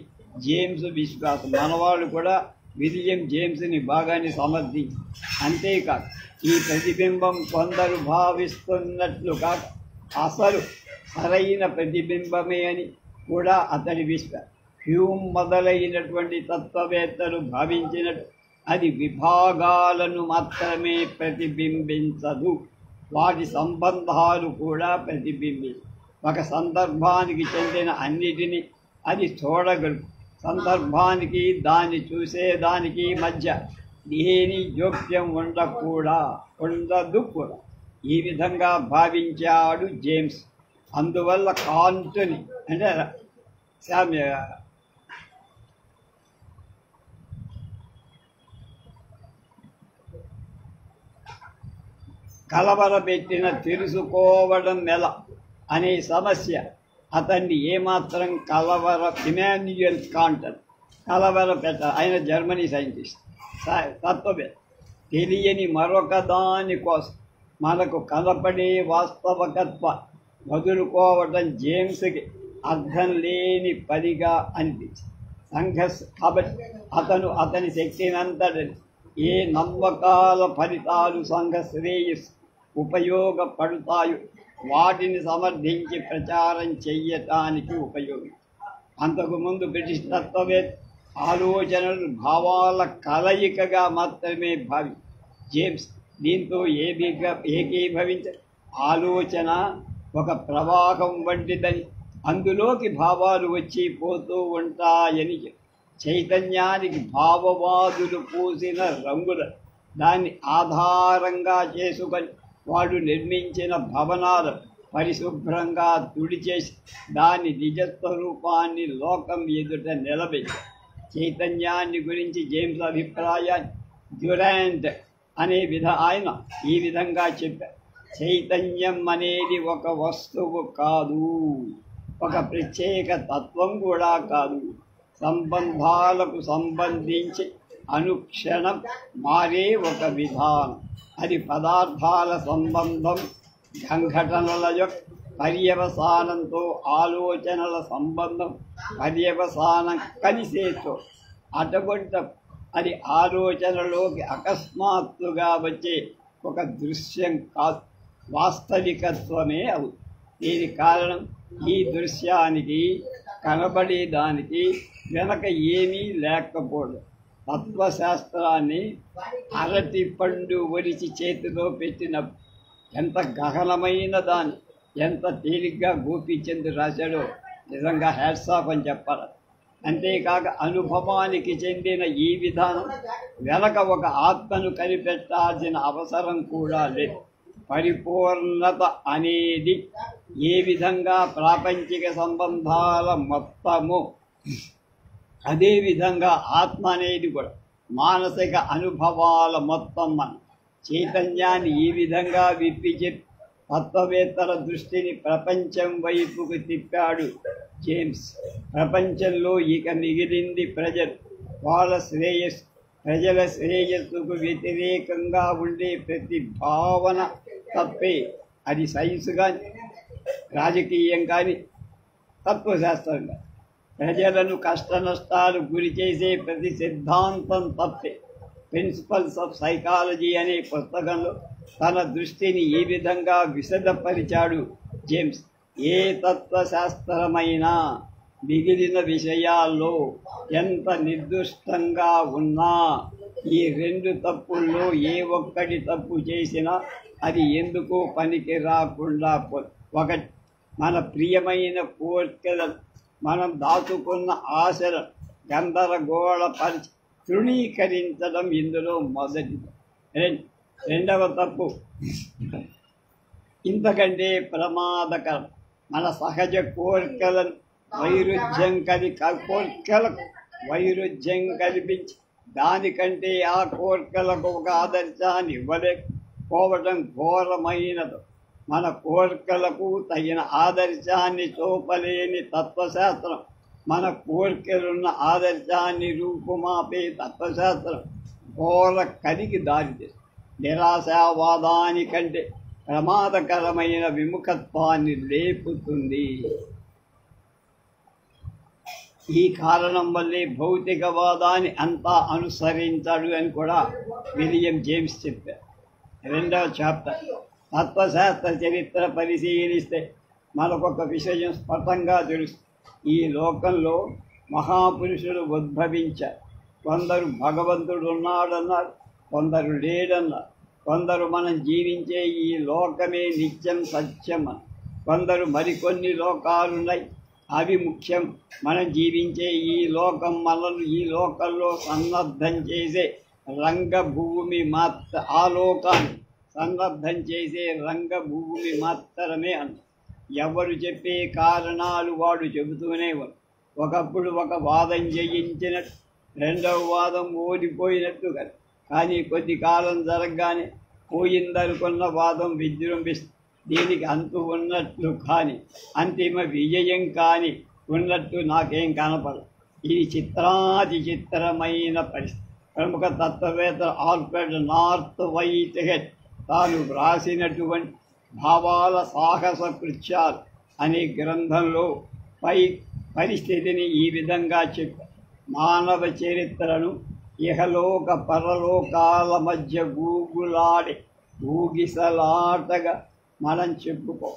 జేమ్స్ విశ్వాసం. మనవాళ్ళు కూడా విలియం జేమ్స్ని బాగానే సమర్థించి, అంతేకాదు ఈ ప్రతిబింబం కొందరు భావిస్తున్నట్లు కాక అసలు సరైన ప్రతిబింబమే అని కూడా అతడి విశ్వాసం. హ్యూమ్ మొదలైనటువంటి తత్వవేత్తలు భావించినట్టు అది విభాగాలను మాత్రమే ప్రతిబింబించదు, వాటి సంబంధాలు కూడా ప్రతిబింబించదు. ఒక సందర్భానికి చెందిన అన్నిటినీ అది చూడగలదు. సందర్భానికి దాన్ని చూసేదానికి మధ్య దేని జోక్యం ఉండదు కూడా. ఈ విధంగా భావించాడు జేమ్స్. అందువల్ల కాంటుని అంటే కలవరపెట్టిన తెలుసుకోవడం ఎలా అనే సమస్య అతన్ని ఏమాత్రం ఇమాన్యుయల్ కాంట్ కలవరపెట్ట. ఆయన జర్మనీ సైంటిస్ట్, తత్వవేత్త. తెలియని మరొక దాని కోసం మనకు కనపడే వాస్తవకత్వ వదులుకోవటం జేమ్స్కి అర్థం లేని పనిగా అనిపించింది. కాబట్టి అతని శక్తినంతటిని ఏ నమ్మకాల ఫలితాలు సంఘ శ్రేయస్సు ఉపయోగపడతాయో వాటిని సమర్థించి ప్రచారం చెయ్యటానికి ఉపయోగం. అంతకుముందు బ్రిటిష్ తత్వవేత్త ఆలోచనలు భావాల కలయికగా మాత్రమే భావి. జేమ్స్ దీంతో ఏకీభవించ ఆలోచన ఒక ప్రవాహం వంటిదని, అందులోకి భావాలు వచ్చి పోతూ ఉంటాయని. చైతన్యానికి భావవాదులు పూసిన రంగుల దాన్ని ఆధారంగా చేసుకొని వాడు నిర్మించిన భవనాలు పరిశుభ్రంగా తుడిచేసి దాని నిజస్వరూపాన్ని లోకం ఎదుట నిలబెట్టి చైతన్యాన్ని గురించి జేమ్స్ అభిప్రాయాన్ని డ్యురాంట్ అనే ఆయన ఈ విధంగా చెప్పారు. చైతన్యం అనేది ఒక వస్తువు కాదు, ఒక ప్రత్యేక తత్వం కూడా కాదు. సంబంధాలకు సంబంధించి అనుక్షణం మారే ఒక విధానం. అది పదార్థాల సంబంధం, సంఘటనల యొక్క పర్యవసానంతో ఆలోచనల సంబంధం, పర్యవసానం కలిసేతో అటువంటి అది ఆలోచనలోకి అకస్మాత్తుగా వచ్చే ఒక దృశ్యం కాదు, వాస్తవికత్వమే అవుతుంది. దీనికి కారణం ఈ దృశ్యానికి కనబడేదానికి వెనక ఏమీ లేకపోవడం. తత్వశాస్త్రాన్ని అరటి పండు ఒలిచి చేతిలో పెట్టినప్పుడు ఎంత గహనమైన దాన్ని ఎంత తేలిగ్గా గోపీచంద్ రాశాడో నిజంగా హ్యాట్స్ ఆఫ్ అని చెప్పాలి. అంతేకాక అనుభవానికి చెందిన ఈ విధానం వెనక ఒక ఆత్మను కనిపెట్టాల్సిన అవసరం కూడా లేదు. పరిపూర్ణత అనేది ఏ విధంగా ప్రాపంచిక సంబంధాల మొత్తము, అదేవిధంగా ఆత్మ అనేది కూడా మానసిక అనుభవాల మొత్తం. మన చైతన్యాన్ని ఈ విధంగా విప్పి చెప్పి తత్వవేత్తల దృష్టిని ప్రపంచం వైపుకు తిప్పాడు జేమ్స్. ప్రపంచంలో ఇక మిగిలింది ప్రజలు, వాళ్ళ శ్రేయస్సు. ప్రజల శ్రేయస్సుకు వ్యతిరేకంగా ఉండే ప్రతి భావన తప్పే. అది సైన్స్ కానీ, రాజకీయం కానీ, తత్వశాస్త్రం కానీ. ప్రజలను కష్ట నష్టాలు గురి చేసే ప్రతి సిద్ధాంతం తప్పే. ప్రిన్సిపల్స్ ఆఫ్ సైకాలజీ అనే పుస్తకంలో తన దృష్టిని ఈ విధంగా విశదపరిచాడు జేమ్స్. ఏ తత్వశాస్త్రమైనా మిగిలిన విషయాల్లో ఎంత నిర్దుష్టంగా ఉన్నా ఈ రెండు తప్పుల్లో ఏ ఒక్కటి తప్పు చేసినా అది ఎందుకు పనికి రాకుండా ఒకటి మన ప్రియమైన కోరికలను మనం దాచుకున్న ఆశలను గందరగోళపరిచి తృణీకరించడం ఇందులో మొదటిది. రెండవ తప్పు ఇంతకంటే ప్రమాదకరం. మన సహజ కోరికలను వైరుధ్యం కల్పించి దానికంటే ఆ కోరికలకు ఒక ఆదర్శాన్ని ఇవ్వలేకపోవడం ఘోరమైనది. మన కోరికలకు తగిన ఆదర్శాన్ని చూపలేని తత్వశాస్త్రం, మన కోరికలున్న ఆదర్శాన్ని రూపుమాపే తత్వశాస్త్రం ఘోర కలిగి దారితీస్తుంది. నిరాశావాదానికంటే ప్రమాదకరమైన విముఖత్వాన్ని లేపుతుంది. ఈ కారణం వల్లే భౌతికవాదాన్ని అంతా అనుసరించాడు అని కూడా విలియం జేమ్స్ చెప్పారు. రెండవ చాప్టర్ తత్వశాస్త్ర చరిత్ర పరిశీలిస్తే మనకొక విషయం స్పష్టంగా తెలుస్తుంది. ఈ లోకంలో మహాపురుషులు ఉద్భవించారు. కొందరు భగవంతుడు ఉన్నాడన్నారు, కొందరు లేడన్నారు. కొందరు మనం జీవించే ఈ లోకమే నిత్యం సత్యం అని, కొందరు మరికొన్ని లోకాలున్నాయి అవి ముఖ్యం. మనం జీవించే ఈ లోకం మనల్ని ఈ లోకంలో సన్నద్ధం చేసే రంగభూమి ఆ లోకాన్ని సన్నద్ధం చేసే రంగభూమి మాత్రమే అన్న. ఎవరు చెప్పే కారణాలు వాడు చెబుతూనే ఉన్నారు. ఒకప్పుడు ఒక వాదం జయించినట్టు రెండవ వాదం ఓడిపోయినట్టు కదా. కానీ కొద్ది కాలం జరగగానే పోయిందనుకున్న వాదం విజృంభిస్తుంది. దీనికి అంతు ఉన్నట్లు కానీ అంతిమ విజయం కానీ ఉన్నట్టు నాకేం కనపడదు. ఇది చిత్రాతి చిత్రమైన పరిస్థితి. ప్రముఖ తత్వవేత్త ఆల్ఫ్రెడ్ నార్త్ వైట్ హెడ్ తాను వ్రాసినటువంటి భావాల సాహస కృత్యాలు అనే గ్రంథంలో పరిస్థితిని ఈ విధంగా చెప్పారు. మానవ చరిత్రను ఇహలోక పరలోకాల మధ్య ఊగిసలాటగా మనం చెప్పుకో.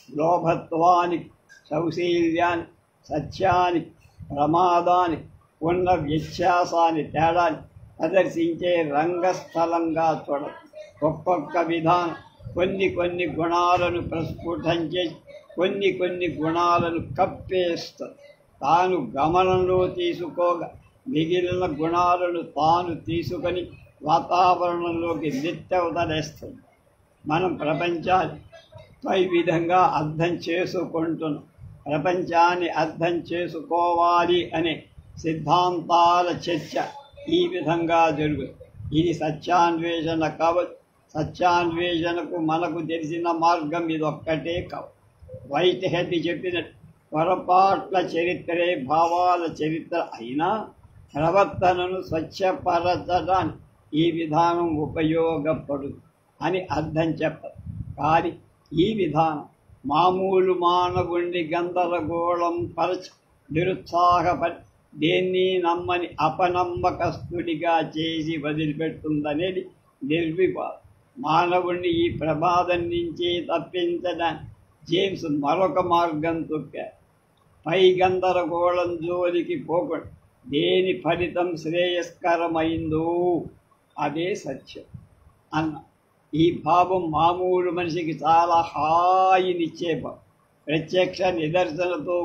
లోభత్వానికి, సౌశీల్యాన్ని, సత్యానికి, ప్రమాదానికి ఉన్న వ్యత్యాసాన్ని, తేడాన్ని ప్రదర్శించే రంగస్థలంగా చూడదు. ఒక్కొక్క విధానం కొన్ని గుణాలను ప్రస్ఫుటం చేసి కొన్ని గుణాలను కప్పేస్తుంది. తాను గమనంలో తీసుకోగా మిగిలిన గుణాలను తాను తీసుకొని వాతావరణంలోకి నిత్యవతలేస్తుంది. మనం ప్రపంచాన్ని పై విధంగా అర్థం చేసుకుంటున్నాం. ప్రపంచాన్ని అర్థం చేసుకోవాలి అనే సిద్ధాంతాల చర్చ ఈ విధంగా జరుగుతుంది. ఇది సత్యాన్వేషణ కావచ్చు. సత్యాన్వేషణకు మనకు తెలిసిన మార్గం ఇదొక్కటే కావు. వైట్ హెడ్ చెప్పినట్టు పొరపాట్ల చరిత్రే భావాల చరిత్ర అయినా ప్రవర్తనను స్వచ్ఛపరచడానికి ఈ విధానం ఉపయోగపడుతుంది అని అర్థం చెప్పదు. కానీ ఈ విధానం మామూలు మానవుణ్ణి గందరగోళం పరచి నిరుత్సాహపరి దేన్ని నమ్మని అపనమ్మకస్తుడిగా చేసి వదిలిపెడుతుందనేది నిర్వివాదం. మానవుణ్ణి ఈ ప్రమాదం నుంచి తప్పించడానికి జేమ్స్ మరొక మార్గం తొక్కారు. పై గందరగోళం జోలికి పోకుండా దేని ఫలితం శ్రేయస్కరమైందో అదే సత్యం అన్న ఈ భావం మామూలు మనిషికి చాలా హాయినిచ్చే భావం. ప్రత్యక్ష నిదర్శనతో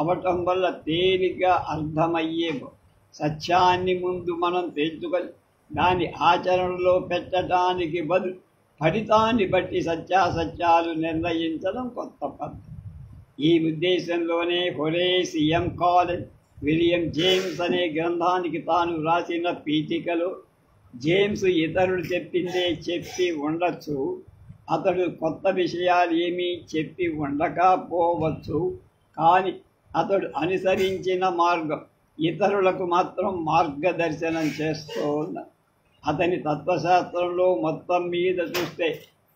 అవటం వల్ల తేలిగ్గా అర్థమయ్యే భావం. సత్యాన్ని ముందు మనం తెచ్చుకొని దాన్ని ఆచరణలో పెట్టడానికి బదులు ఫలితాన్ని బట్టి సత్యాసత్యాలు నిర్ణయించడం కొత్త పద్ధతి. ఈ ఉద్దేశంలోనే హొరేస్ ఎం. కాలెన్ విలియం జేమ్స్ అనే గ్రంథానికి తాను రాసిన పీఠికలో జేమ్స్ ఇతరులు చెప్పిందే చెప్పి ఉండొచ్చు, అతడు కొత్త విషయాలు ఏమీ చెప్పి ఉండకపోవచ్చు, కానీ అతడు అనుసరించిన మార్గం ఇతరులకు మాత్రం మార్గదర్శనం చేస్తూ ఉన్నారు. అతని తత్వశాస్త్రంలో మొత్తం మీద చూస్తే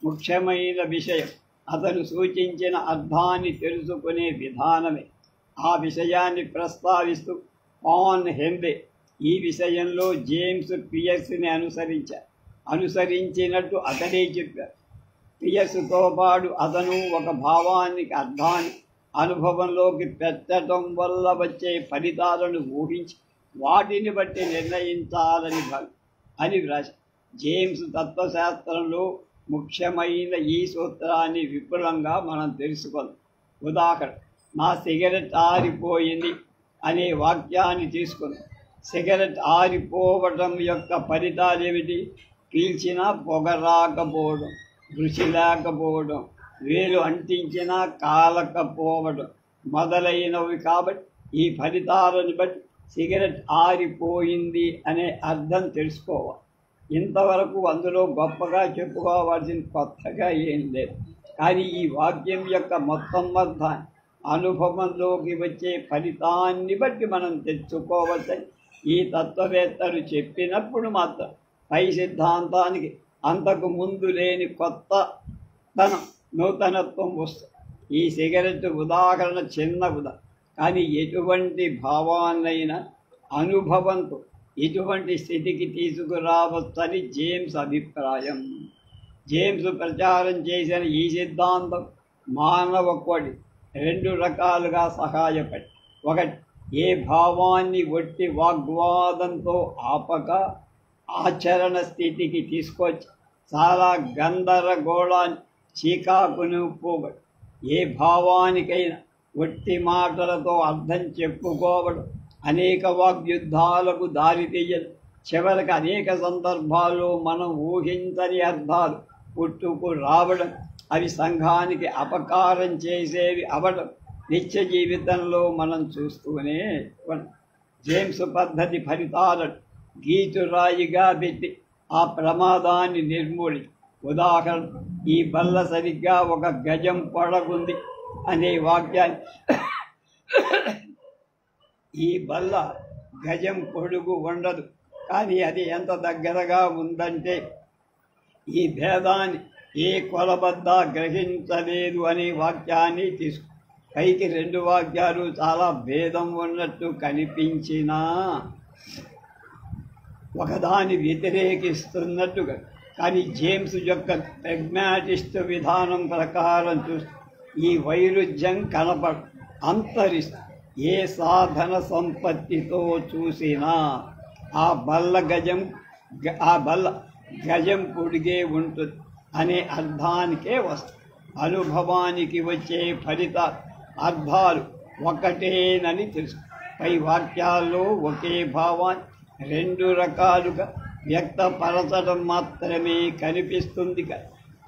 ముఖ్యమైన విషయం అతను సూచించిన అర్థాన్ని తెలుసుకునే విధానమే. ఆ విషయాన్ని ప్రస్తావిస్తూ పాన్ హెన్రీ ఈ విషయంలో జేమ్స్ పియర్స్ని అనుసరించినట్టు అతడే చెప్పారు. పియర్స్తో పాటు అతను ఒక భావానికి అర్థాన్ని అనుభవంలోకి పెట్టడం వల్ల వచ్చే ఫలితాలను ఊహించి వాటిని బట్టి నిర్ణయించాలని అని వ్రాసి జేమ్స్ తత్వశాస్త్రంలో ముఖ్యమైన ఈ సూత్రాన్ని విపులంగా మనం తెలుసుకుందాం. ఉదాహరణ, నా సిగరెట్ ఆరిపోయింది అనే వాక్యాన్ని తీసుకుందాం. సిగరెట్ ఆరిపోవడం యొక్క ఫలితాలు ఏమిటి? పీల్చినా పొగ రాకపోవడం, రుచి లేకపోవడం, వేలు అంటించినా కాలకపోవడం మొదలైనవి. కాబట్టి ఈ ఫలితాలను బట్టి సిగరెట్ ఆరిపోయింది అనే అర్థం తెలుసుకోవాలి. ఇంతవరకు అందులో గొప్పగా చెప్పుకోవాల్సిన కొత్తగా ఏం లేదు. కానీ ఈ వాక్యం యొక్క మొత్తం అర్థాన్ని అనుభవంలోకి వచ్చే ఫలితాన్ని బట్టి మనం తెచ్చుకోవచ్చని ఈ తత్వవేత్తలు చెప్పినప్పుడు మాత్రం పై సిద్ధాంతానికి అంతకు ముందు లేని నూతనత్వం వస్తుంది. ఈ సిగరెట్ ఉదాహరణ చిన్న ఉదాహరణ, కానీ ఎటువంటి భావాన్నైనా అనుభవంతో ఇటువంటి స్థితికి తీసుకురావచ్చని జేమ్స్ అభిప్రాయం. జేమ్స్ ప్రచారం చేసిన ఈ సిద్ధాంతం మానవ కోడి 2 రకాలుగా సహాయపడి, ఒకటి, ఏ భావాన్ని ఒట్టి వాగ్వాదంతో ఆపక ఆచరణ స్థితికి తీసుకొచ్చి చాలా గందరగోళాన్ని చీకాకును పోగొట్టు, ఏ భావానికైనా ఒట్టి మాటలతో అర్థం చెప్పుకోవడం అనేక వాగ్యుద్ధాలకు దారితీయదు. చివరికి అనేక సందర్భాల్లో మనం ఊహించని అర్థాలు పుట్టుకు రావడం, అవి సంఘానికి అపకారం చేసేవి అవడం నిత్య జీవితంలో మనం చూస్తూనే ఉన్నాం. జేమ్స్ పద్ధతి ఫలితాలను గీచురాయిగా పెట్టి ఆ ప్రమాదాన్ని నిర్మూలి. ఉదాహరణ, ఈ బల్ల సరిగ్గా 1 గజం పొడగుంది అనే వాక్యాన్ని ఈ బల్ల గజం పొడుగు ఉండదు, కానీ అది ఎంత దగ్గరగా ఉందంటే ఈ భేదాన్ని ఏ కొలబద్ద గ్రహించలేదు అనే వాక్యాన్ని తీసుకు. పైకి 2 వాక్యాలు చాలా భేదం ఉన్నట్టు కనిపించినా ఒకదాన్ని వ్యతిరేకిస్తున్నట్టుగా, కానీ జేమ్స్ యొక్క ప్రెగ్మాటిస్ట్ విధానం ప్రకారం చూస్తే ఈ వైరుధ్యం కనపడ అంతరిస్తుంది. ఏ సాధన సంపత్తితో చూసినా ఆ బల్ల గజం పొడిగే ఉంటుంది అనే అర్థానికే వస్తుంది. అనుభవానికి వచ్చే ఫలిత అర్థాలు ఒకటేనని తెలుసు. పై వాక్యాల్లో ఒకే భావాన్ని 2 రకాలుగా వ్యక్తపరచడం మాత్రమే కనిపిస్తుంది,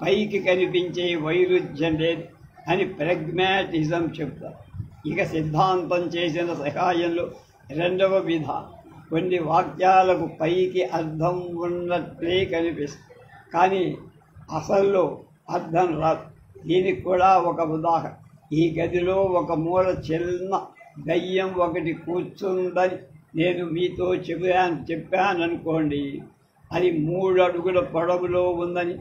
పైకి కనిపించే వైరుధ్యం లేదు అని ప్రెగ్మాటిజం చెప్తారు. ఇక సిద్ధాంతం చేసిన సహాయంలో 2వ విధానం, కొన్ని వాక్యాలకు పైకి అర్థం ఉన్నట్లే కనిపిస్తుంది, కానీ అసల్లో అర్థం రాదు. దీనికి కూడా ఒక ఉదాహరణ, ఈ గదిలో ఒక మూల చిన్న దయ్యం ఒకటి కూర్చుందని నేను మీతో చెప్పాననుకోండి. అది 3 అడుగుల పొడవులో ఉందని,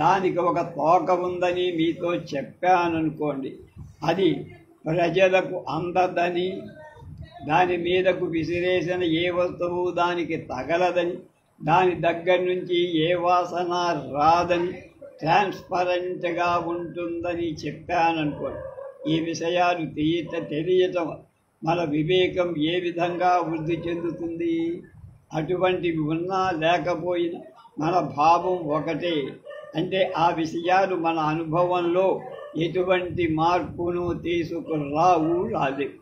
దానికి ఒక తోక ఉందని మీతో చెప్పాననుకోండి. అది ప్రజలకు అందదని, దాని మీదకు విసిరేసిన ఏ వస్తువు దానికి తగలదని, దాని దగ్గర నుంచి ఏ వాసన రాదని, ట్రాన్స్పరెంట్గా ఉంటుందని చెప్పాననుకోండి. ఈ విషయాలు తెలియటం మన వివేకం ఏ విధంగా వృద్ధి చెందుతుంది? అటువంటివి ఉన్నా లేకపోయినా మన భావం ఒకటే. అంటే ఆ విషయాలు మన అనుభవంలో ఎటువంటి మార్పును తీసుకురావు రాలేవు.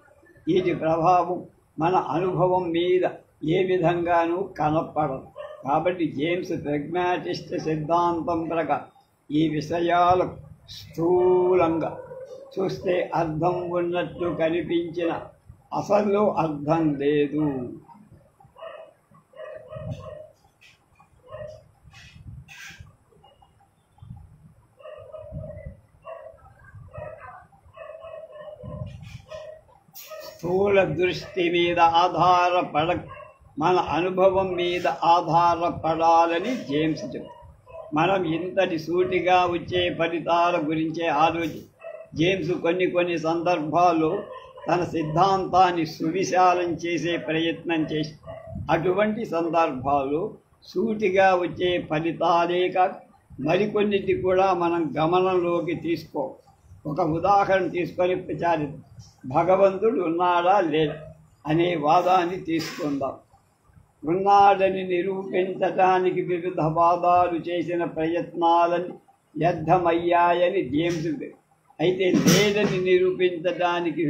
వీటి ప్రభావం మన అనుభవం మీద ఏ విధంగానూ కనపడదు. కాబట్టి జేమ్స్ ప్రెగ్మాటిస్ట్ సిద్ధాంతం ప్రకారం ఈ విషయాలకు స్థూలంగా చూస్తే అర్థం ఉన్నట్టు కనిపించిన అసలు అర్థం లేదు. స్థూల దృష్టి మీద మన అనుభవం మీద ఆధారపడాలని జేమ్స్ చెప్తారు. మనం ఇంతటి సూటిగా వచ్చే ఫలితాల గురించే జేమ్స్ కొన్ని సందర్భాల్లో తన సిద్ధాంతాన్ని సువిశాలం చేసే ప్రయత్నం చేసి, అటువంటి సందర్భాలు సూటిగా వచ్చే ఫలితాలే కాక మరికొన్నిటి కూడా మనం గమనంలోకి ఒక ఉదాహరణ తీసుకొని ప్రచారిద్దాం. భగవంతుడు ఉన్నాడా లేడా అనే వాదాన్ని తీసుకుందాం. ఉన్నాడని నిరూపించటానికి వివిధ వాదాలు చేసిన ప్రయత్నాలని వ్యర్థమయ్యాయని జేమ్స్. అయితే లేదని నిరూపించటానికి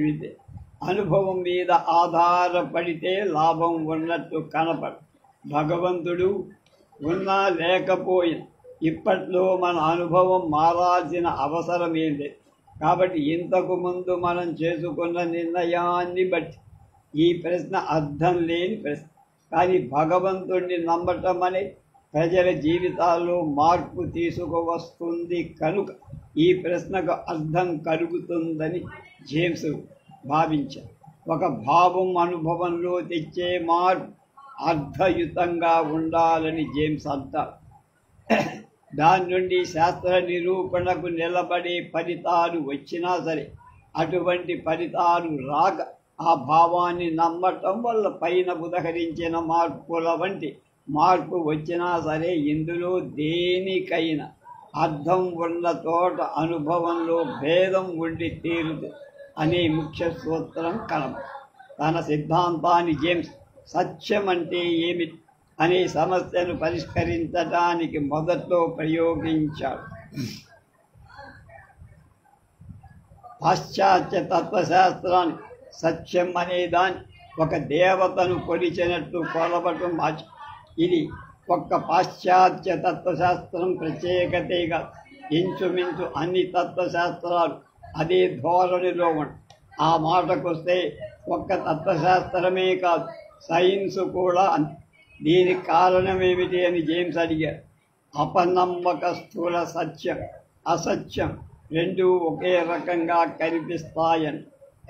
అనుభవం మీద ఆధారపడితే లాభం ఉన్నట్టు కనపడు. భగవంతుడు ఉన్నా లేకపోయినా ఇప్పట్లో మన అనుభవం మారాల్సిన అవసరం ఏంటి? కాబట్టి ఇంతకు ముందు మనం చేసుకున్న నిర్ణయాన్ని బట్టి ఈ ప్రశ్న అర్థం లేని ప్రశ్న. కానీ భగవంతుడిని నమ్మటం అనే ప్రజల జీవితాల్లో మార్పు తీసుకువస్తుంది కనుక ఈ ప్రశ్నకు అర్థం కలుగుతుందని జేమ్స్ భావించారు. ఒక భావం అనుభవంలో తెచ్చే మార్పు అర్థయుతంగా ఉండాలని జేమ్స్ అంటారు. దాని నుండి శాస్త్ర నిరూపణకు నిలబడే ఫలితాలు వచ్చినా సరే అటువంటి ఫలితాలు రాక ఆ భావాన్ని నమ్మటం వల్ల పైన ఉదహరించిన మార్పుల వంటి మార్పు వచ్చినా సరే ఇందులో దేనికైనా అర్థం ఉన్న చోట అనుభవంలో భేదం ఉండి తీరుదు అనే ముఖ్య సూత్రం కలదు. తన సిద్ధాంతాన్ని జేమ్స్ సత్యం అంటే ఏమిటి అనే సమస్యను పరిష్కరించడానికి మొదట్లో ప్రయోగించాడు. పాశ్చాత్య తత్వశాస్త్రాన్ని సత్యం అనే దాన్ని ఒక దేవతను కొలిచినట్టు కొలవటం ఆచ. ఇది ఒక్క పాశ్చాత్య తత్వశాస్త్రం ప్రత్యేకతగా ఇంచుమించు అన్ని తత్వశాస్త్రాలు అదే ధోరణిలో ఉంటాయి. ఆ మాటకొస్తే ఒక్క తత్వశాస్త్రమే కాదు, సైన్స్ కూడా దీనికి కారణమేమిటి అని జేమ్స్ అడిగారు. అపనమ్మక స్థూల సత్యం అసత్యం రెండూ ఒకే రకంగా కనిపిస్తాయని,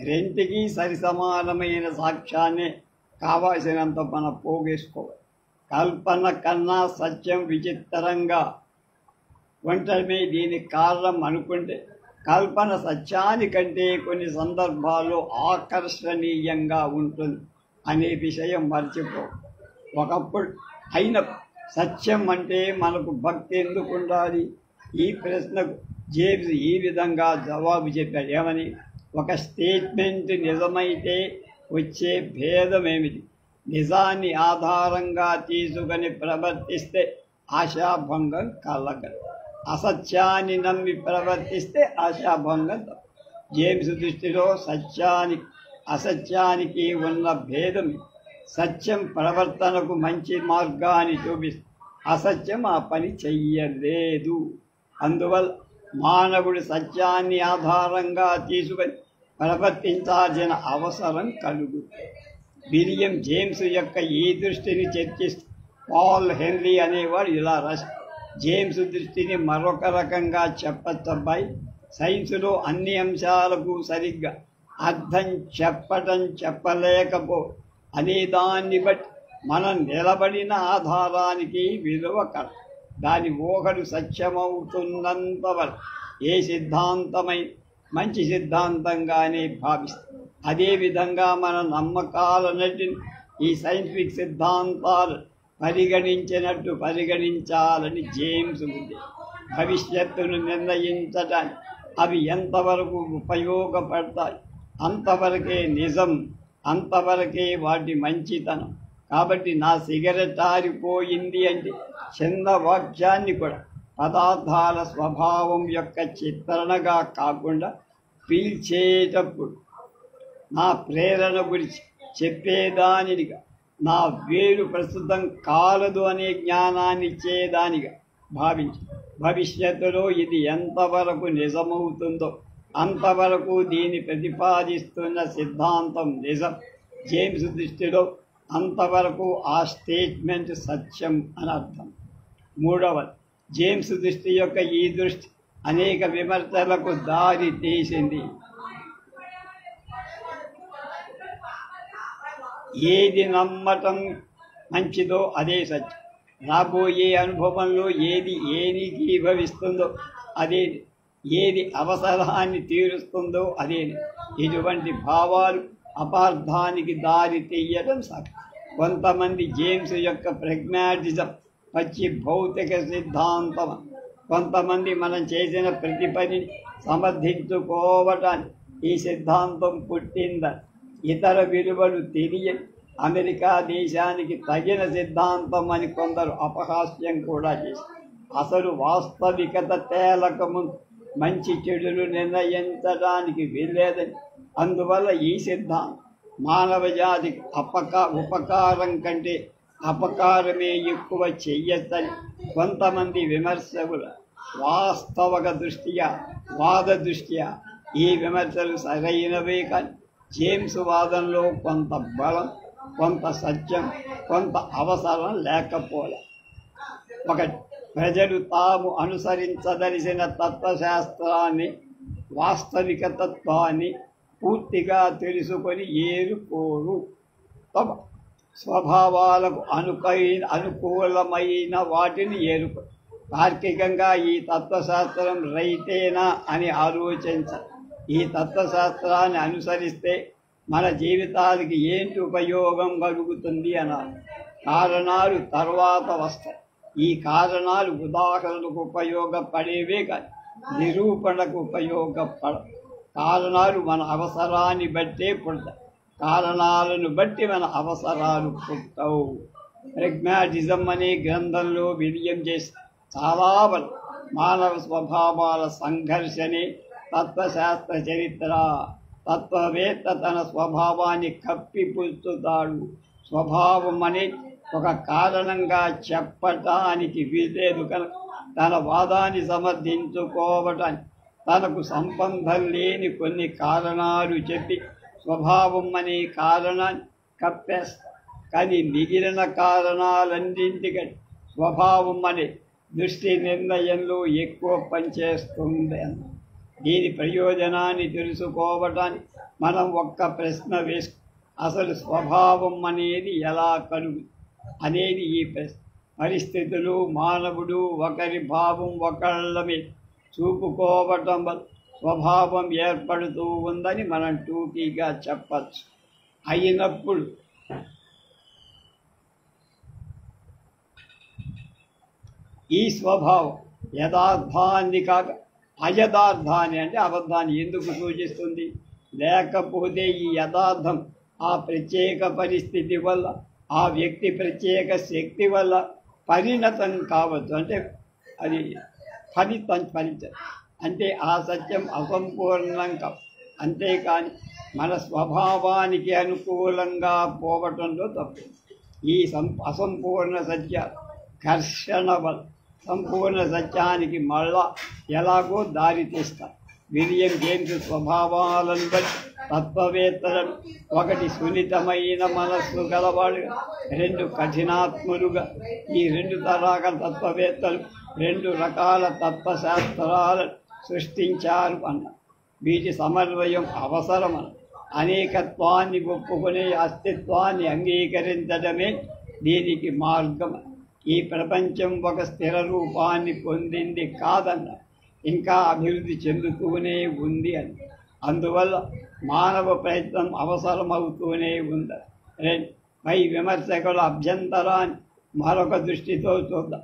రెంటికి సరిసమానమైన సాక్ష్యాన్ని కావాల్సినంత మనం పోగేసుకోవాలి. కల్పన కన్నా సత్యం విచిత్రంగా ఉండటమే దీనికి కారణం అనుకుంటే కల్పన సత్యానికంటే కొన్ని సందర్భాల్లో ఆకర్షణీయంగా ఉంటుంది అనే విషయం మర్చిపో. ఒకప్పుడు అయిన సత్యం అంటే మనకు భక్తి ఎందుకు ఉండాలి? ఈ ప్రశ్నకు జేమ్స్ ఈ విధంగా జవాబు చెప్పాడు. ఏమని? ఒక స్టేట్మెంట్ నిజమైతే వచ్చే భేదం ఏమిటి? నిజాన్ని ఆధారంగా తీసుకొని ప్రవర్తిస్తే ఆశాభంగం కలగదు, అసత్యాన్ని నమ్మి ప్రవర్తిస్తే ఆశాభంగం. జేమ్స్ దృష్టిలో సత్యానికి అసత్యానికి ఉన్న భేదం సత్యం ప్రవర్తనకు మంచి మార్గాన్ని చూపిస్తుంది, అసత్యం ఆ పని చెయ్యలేదు. అందువల్ల మానవుడు సత్యాన్ని ఆధారంగా తీసుకొని ప్రవర్తించాల్సిన అవసరం కలుగుతుంది. విలియం జేమ్స్ యొక్క ఈ దృష్టిని చర్చిస్తూ పాల్ హెన్రీ అనేవాడు ఇలా రాశారు. జేమ్స్ దృష్టిని మరొక రకంగా చెప్పచ్చబ్బాయి. సైన్సులో అన్ని అంశాలకు సరిగ్గా అర్థం చెప్పలేకపో అనే దాన్ని బట్టి మనం నిలబడిన ఆధారానికి విలువ కల. దాని ఊహలు సత్యమవుతున్నంత వరకు ఏ సిద్ధాంతమై మంచి సిద్ధాంతంగానే భావిస్తుంది. అదేవిధంగా మన నమ్మకాలన్నిటిని ఈ సైంటిఫిక్ సిద్ధాంతాలు పరిగణించినట్టు పరిగణించాలని జేమ్స్ ఉంది. భవిష్యత్తును నిర్ణయించడానికి అవి ఎంతవరకు ఉపయోగపడతాయి అంతవరకే నిజం, అంతవరకే వాటి మంచితనం. కాబట్టి నా సిగరెట్ ఆరిపోయింది అంటే చిన్న వాక్యాన్ని కూడా పదార్థాల స్వభావం యొక్క చిత్రణగా కాకుండా పీల్చేటప్పుడు నా ప్రేరణ గురించి చెప్పేదానిగా, నా వేరు ప్రస్తుతం కాలదు అనే జ్ఞానాన్ని ఇచ్చేదానిగా భావించి భవిష్యత్తులో ఇది ఎంతవరకు నిజమవుతుందో అంతవరకు దీన్ని ప్రతిపాదిస్తున్న సిద్ధాంతం నిజం. జేమ్స్ దృష్టిలో అంతవరకు ఆ స్టేట్మెంట్ సత్యం అని అర్థం. మూడవది, జేమ్స్ దృష్టి యొక్క ఈ దృష్టి అనేక విమర్శలకు దారి తీసింది. ఏది నమ్మటం మంచిదో అదే సత్యం, రాబోయే అనుభవంలో ఏది ఏకీభవిస్తుందో అదే, ఏది అవసరాన్ని తీరుస్తుందో అదే. ఇటువంటి భావాలు అపార్థానికి దారి తీయడం సాధ్యం. కొంతమంది జేమ్స్ యొక్క ప్రెగ్మాటిజం పచ్చి భౌతిక సిద్ధాంతం కొంతమంది మనం చేసిన ప్రతి పనిని సమర్థించుకోవటానికి ఈ సిద్ధాంతం పుట్టిందని, ఇతర విలువలు తెలియని అమెరికా దేశానికి తగిన సిద్ధాంతం అని కొందరు అపహాస్యం కూడా చేశారు. అసలు వాస్తవికత తేలకముందు మంచి చెడులు నిర్ణయించడానికి వీల్లేదని, అందువల్ల ఈ సిద్ధాంతం మానవ జాతికి ఉపకారం కంటే అపకారమే ఎక్కువ చెయ్యొచ్చని కొంతమంది విమర్శకుల వాస్తవక దృష్ట్యా వాద దృష్ట్యా ఈ విమర్శలు సరైనవే. కానీ జేమ్స్ వాదంలో కొంత బలం, కొంత సత్యం, కొంత అవసరం లేకపోలే. ఒకటి, ప్రజలు తాము అనుసరించదలిసిన తత్వశాస్త్రాన్ని, వాస్తవిక తత్వాన్ని పూర్తిగా తెలుసుకొని ఏరుకోరు. తమ స్వభావాలకు అనుకూలమైన వాటిని ఏరుకో. తార్కికంగా ఈ తత్వశాస్త్రం రైతేనా అని ఆలోచించాలి. ఈ తత్వశాస్త్రాన్ని అనుసరిస్తే మన జీవితానికి ఏంటి ఉపయోగం కలుగుతుంది అన్నారు. కారణాలు తర్వాత వస్తాయి. ఈ కారణాలు ఉదాహరణకు ఉపయోగపడేవే కానీ నిరూపణకు ఉపయోగపడవు. కారణాలు మన అవసరాన్ని బట్టే పుడతాయి. కారణాలను బట్టి మన అవసరాలు పుట్టవు. ప్రెగ్మాటిజం అనే గ్రంథంలో విలియం చేసి చాలా బలం మానవ స్వభావాల సంఘర్షణే తత్వశాస్త్ర చరిత్ర. తత్వవేత్త తన స్వభావాన్ని కప్పిపుచ్చుతాడు. స్వభావం అనే ఒక కారణంగా చెప్పటానికి వీలేదు కనుక తన వాదాన్ని సమర్థించుకోవటానికి తనకు సంబంధం లేని కొన్ని కారణాలు చెప్పి స్వభావం అనే కారణాన్ని కప్పేస్తా. కానీ మిగిలిన కారణాలన్నింటికంటే స్వభావం అనే దృష్టి నిర్ణయంలో ఎక్కువ పనిచేస్తుంది అన్న. దీని ప్రయోజనాన్ని తెలుసుకోవటానికి మనం ఒక్క ప్రశ్న వేసుకు, అసలు స్వభావం అనేది ఎలా కలుగు అనేది ఈ ప్రశ్న. పరిస్థితులు, మానవుడు ఒకరి భావం ఒకళ్ళ మీద చూపుకోవటం వల్ల స్వభావం ఏర్పడుతూ ఉందని మనం టూకీగా చెప్పచ్చు. అయినప్పుడు ఈ స్వభావం యథార్థాన్ని కాక అయథార్థాన్ని, అంటే అబద్ధాన్ని ఎందుకు సూచిస్తుంది? లేకపోతే ఈ యథార్థం ఆ ప్రత్యేక పరిస్థితి వల్ల, ఆ వ్యక్తి ప్రత్యేక శక్తి వల్ల పరిణతం కావచ్చు. అంటే అది ఫలితం అంటే ఆ సత్యం అసంపూర్ణం కాదు. అంతేకాని మన స్వభావానికి అనుకూలంగా పోవటంలో తప్పు. ఈ అసంపూర్ణ సత్య ఘర్షణ వల్ల సంపూర్ణ సత్యానికి మళ్ళా ఎలాగో దారి తీస్తారు. విలియం జేమ్స్ స్వభావాలను బట్టి తత్వవేత్తలను ఒకటి సున్నితమైన మనస్సు గలవాడుగా, రెండు కఠినాత్ములుగా, ఈ రెండు తరాల తత్వవేత్తలు రెండు రకాల తత్వశాస్త్రాలను సృష్టించారు అన్న. వీటి సమన్వయం అవసరమన్న. అనేకత్వాన్ని ఒప్పుకునే అస్తిత్వాన్ని అంగీకరించడమే దీనికి మార్గం. ఈ ప్రపంచం ఒక స్థిర రూపాన్ని పొందింది కాదన్న, ఇంకా అభివృద్ధి చెందుతూనే ఉంది అని. అందువల్ల మానవ ప్రయత్నం అవసరమవుతూనే ఉంది. పై విమర్శకుల అభ్యంతరాన్ని మరొక దృష్టితో చూద్దాం.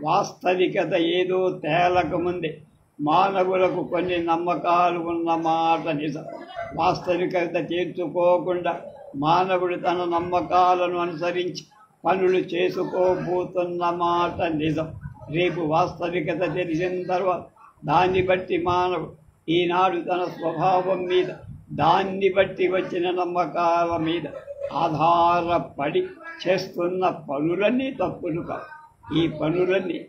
వాస్తవికత ఏదో తేలకముందే మానవులకు కొన్ని నమ్మకాలు ఉన్నమాట నిజం. వాస్తవికత తీర్చుకోకుండా మానవుడు తన నమ్మకాలను అనుసరించి పనులు చేసుకోబోతున్న మాట నిజం. రేపు వాస్తవికత తెలిసిన తర్వాత దాన్ని బట్టి మానవుడు ఈనాడు తన స్వభావం మీద, దాన్ని బట్టి వచ్చిన నమ్మకాల మీద ఆధారపడి చేస్తున్న పనులన్నీ తప్పులు కావు. ఈ పనులన్నీ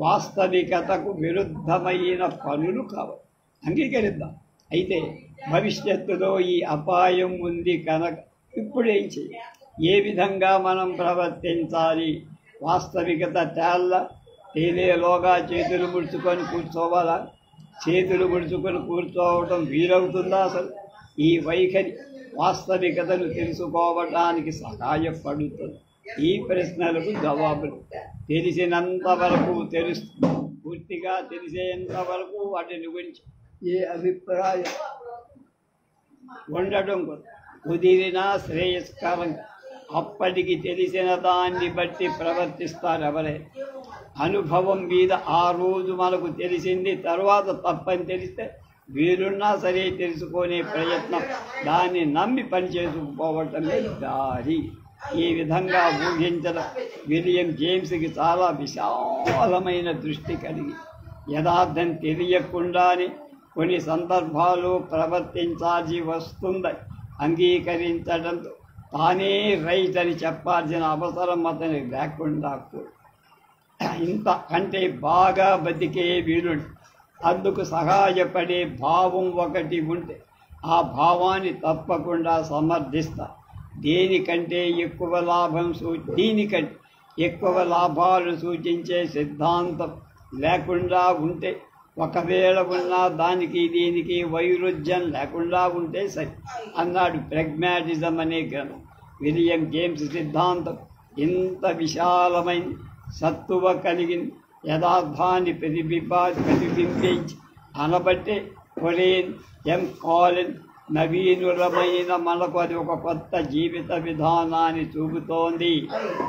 వాస్తవికతకు విరుద్ధమైన పనులు కావు. అంగీకరిద్దాం. అయితే భవిష్యత్తులో ఈ అపాయం ఉంది కనుక ఇప్పుడేం చేయాలి? ఏ విధంగా మనం ప్రవర్తించాలి? వాస్తవికత తేలేలోగా చేతులు ముడుచుకొని కూర్చోవాలా? చేతులు ముడుచుకొని కూర్చోవటం వీలవుతుందా? అసలు ఈ వైఖరి వాస్తవికతను తెలుసుకోవటానికి సహాయపడుతుంది. ఈ ప్రశ్నలకు జవాబులు తెలిసినంత వరకు తెలుస్తుంది. పూర్తిగా తెలిసేంత వరకు వాటిని గురించి ఏ అభిప్రాయం ఉండటం కుదిరినా శ్రేయస్కరంగా అప్పటికి తెలిసిన దాన్ని బట్టి ప్రవర్తిస్తారు ఎవరే. అనుభవం మీద ఆ రోజు మనకు తెలిసింది, తర్వాత తప్పని తెలిస్తే వీరున్నా సరే తెలుసుకునే ప్రయత్నం, దాన్ని నమ్మి పనిచేసుకుపోవటమే దారి. ఈ విధంగా ఊహించడం విలియం జేమ్స్కి చాలా విశాలమైన దృష్టి కలిగి యథార్థం తెలియకుండానే కొన్ని సందర్భాలు ప్రవర్తించాల్సి వస్తుందని అంగీకరించడంతో తానే రైట్ అని చెప్పాల్సిన అవసరం అతనికి లేకుండా ఇంత కంటే బాగా బతికే వీరుడు. అందుకు సహాయపడే భావం ఒకటి ఉంటే ఆ భావాన్ని తప్పకుండా సమర్థిస్తా. దీనికంటే ఎక్కువ లాభాలు సూచించే సిద్ధాంతం లేకుండా ఉంటే, ఒకవేళ ఉన్నా దానికి దీనికి వైరుధ్యం లేకుండా ఉంటే సరి అన్నాడు ప్రెగ్మాటిజం అనే గ్రంథం. విలియం జేమ్స్ సిద్ధాంతం ఇంత విశాలమైన సత్తువ కలిగింది. యథార్థాన్ని ప్రతిబింబించి అనబట్టే కొరేన్ కాలిన్ నవీనులమైన మనకు అది ఒక కొత్త జీవిత విధానాన్ని చూపుతోంది.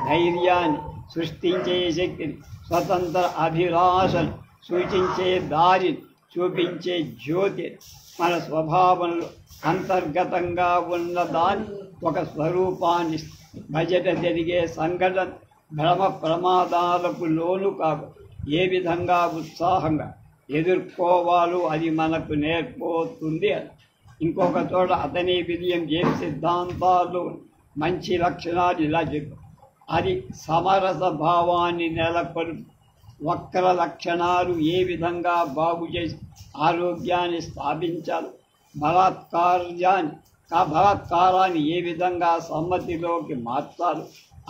ధైర్యాన్ని సృష్టించే శక్తిని, స్వతంత్ర అభిలాషను సూచించే దారిని చూపించే జ్యోతి, మన స్వభావంలో అంతర్గతంగా ఉన్న దాని ఒక స్వరూపాన్ని బయట జరిగే సంఘటన భ్రమ ప్రమాదాలకు లోను కాదు ఏ విధంగా ఉత్సాహంగా ఎదుర్కోవాలో అది మనకు నేర్పోతుంది అని. ఇంకొక చోట అతని విలియం జేమ్స్ సిద్ధాంతాలు మంచి లక్షణాలు ఇలా చెప్పారు. అది సమరస భావాన్ని నెలకొల్పు, వక్ర లక్షణాలు ఏ విధంగా బాగు చేసి ఆరోగ్యాన్ని స్థాపించాలి, బలాత్కారాన్ని ఏ విధంగా సమ్మతిలోకి మార్చాలి,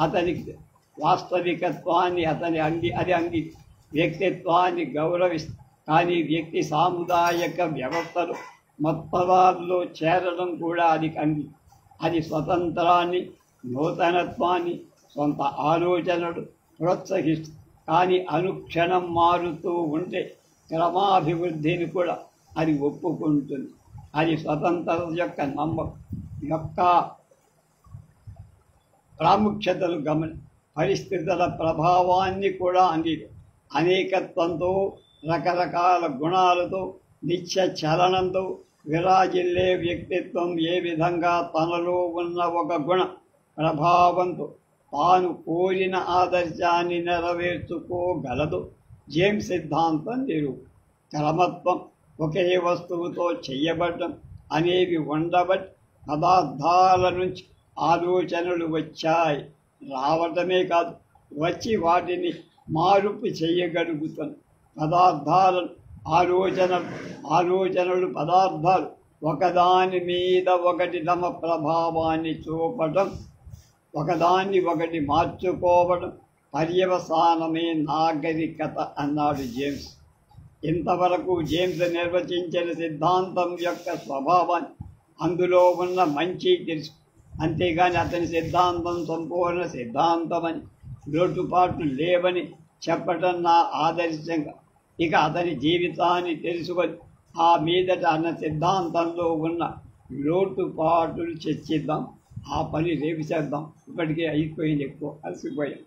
అతనికి వాస్తవికత్వాన్ని వ్యక్తిత్వాన్ని గౌరవిస్తుంది. కానీ వ్యక్తి సాముదాయక వ్యవస్థలు మొత్తదారులో చేరడం కూడా అది స్వతంత్రాన్ని, నూతనత్వాన్ని, సొంత ఆలోచనలు ప్రోత్సహిస్తుంది. కానీ అనుక్షణం మారుతూ ఉంటే క్రమాభివృద్ధిని కూడా అది ఒప్పుకుంటుంది. అది స్వతంత్రత యొక్క ప్రాముఖ్యతలు పరిస్థితుల ప్రభావాన్ని కూడా అనేకత్వంతో, రకరకాల గుణాలతో, నిత్య చలనంతో విరాజిల్లే వ్యక్తిత్వం ఏ విధంగా తనలో ఉన్న ఒక గుణ ప్రభావంతో తాను కోరిన ఆదర్శాన్ని నెరవేర్చుకోగలదు. జేమ్స్ సిద్ధాంతం క్రమత్వం, ఒకే వస్తువుతో చెయ్యబడ్డం అనేవి ఉండబట్టి పదార్థాల నుంచి ఆలోచనలు వచ్చాయి. రావటమే కాదు, వచ్చి వాటిని మార్పు చేయగలుగుతాను. పదార్థాలు ఒకదాని మీద ఒకటి తమ ప్రభావాన్ని చూపడం, ఒకదాన్ని ఒకటి మార్చుకోవడం పర్యవసానమే నాగరికత అన్నాడు జేమ్స్. ఇంతవరకు జేమ్స్ నిర్వచించిన సిద్ధాంతం యొక్క స్వభావాన్ని, అందులో ఉన్న మంచి తెలుసు. అంతేగాని అతని సిద్ధాంతం సంపూర్ణ సిద్ధాంతమని, లోటుపాట్లు లేవని చెప్పటం నా ఆదర్శంగా. ఇక అతని జీవితాన్ని తెలుసుకొని ఆ మీదట అన్న సిద్ధాంతంలో ఉన్న లోటుపాట్లు చర్చిద్దాం. ఆ పని రేపు చేద్దాం. ఇప్పటికే అయిపోయింది, ఎక్కువ అలసిపోయాం.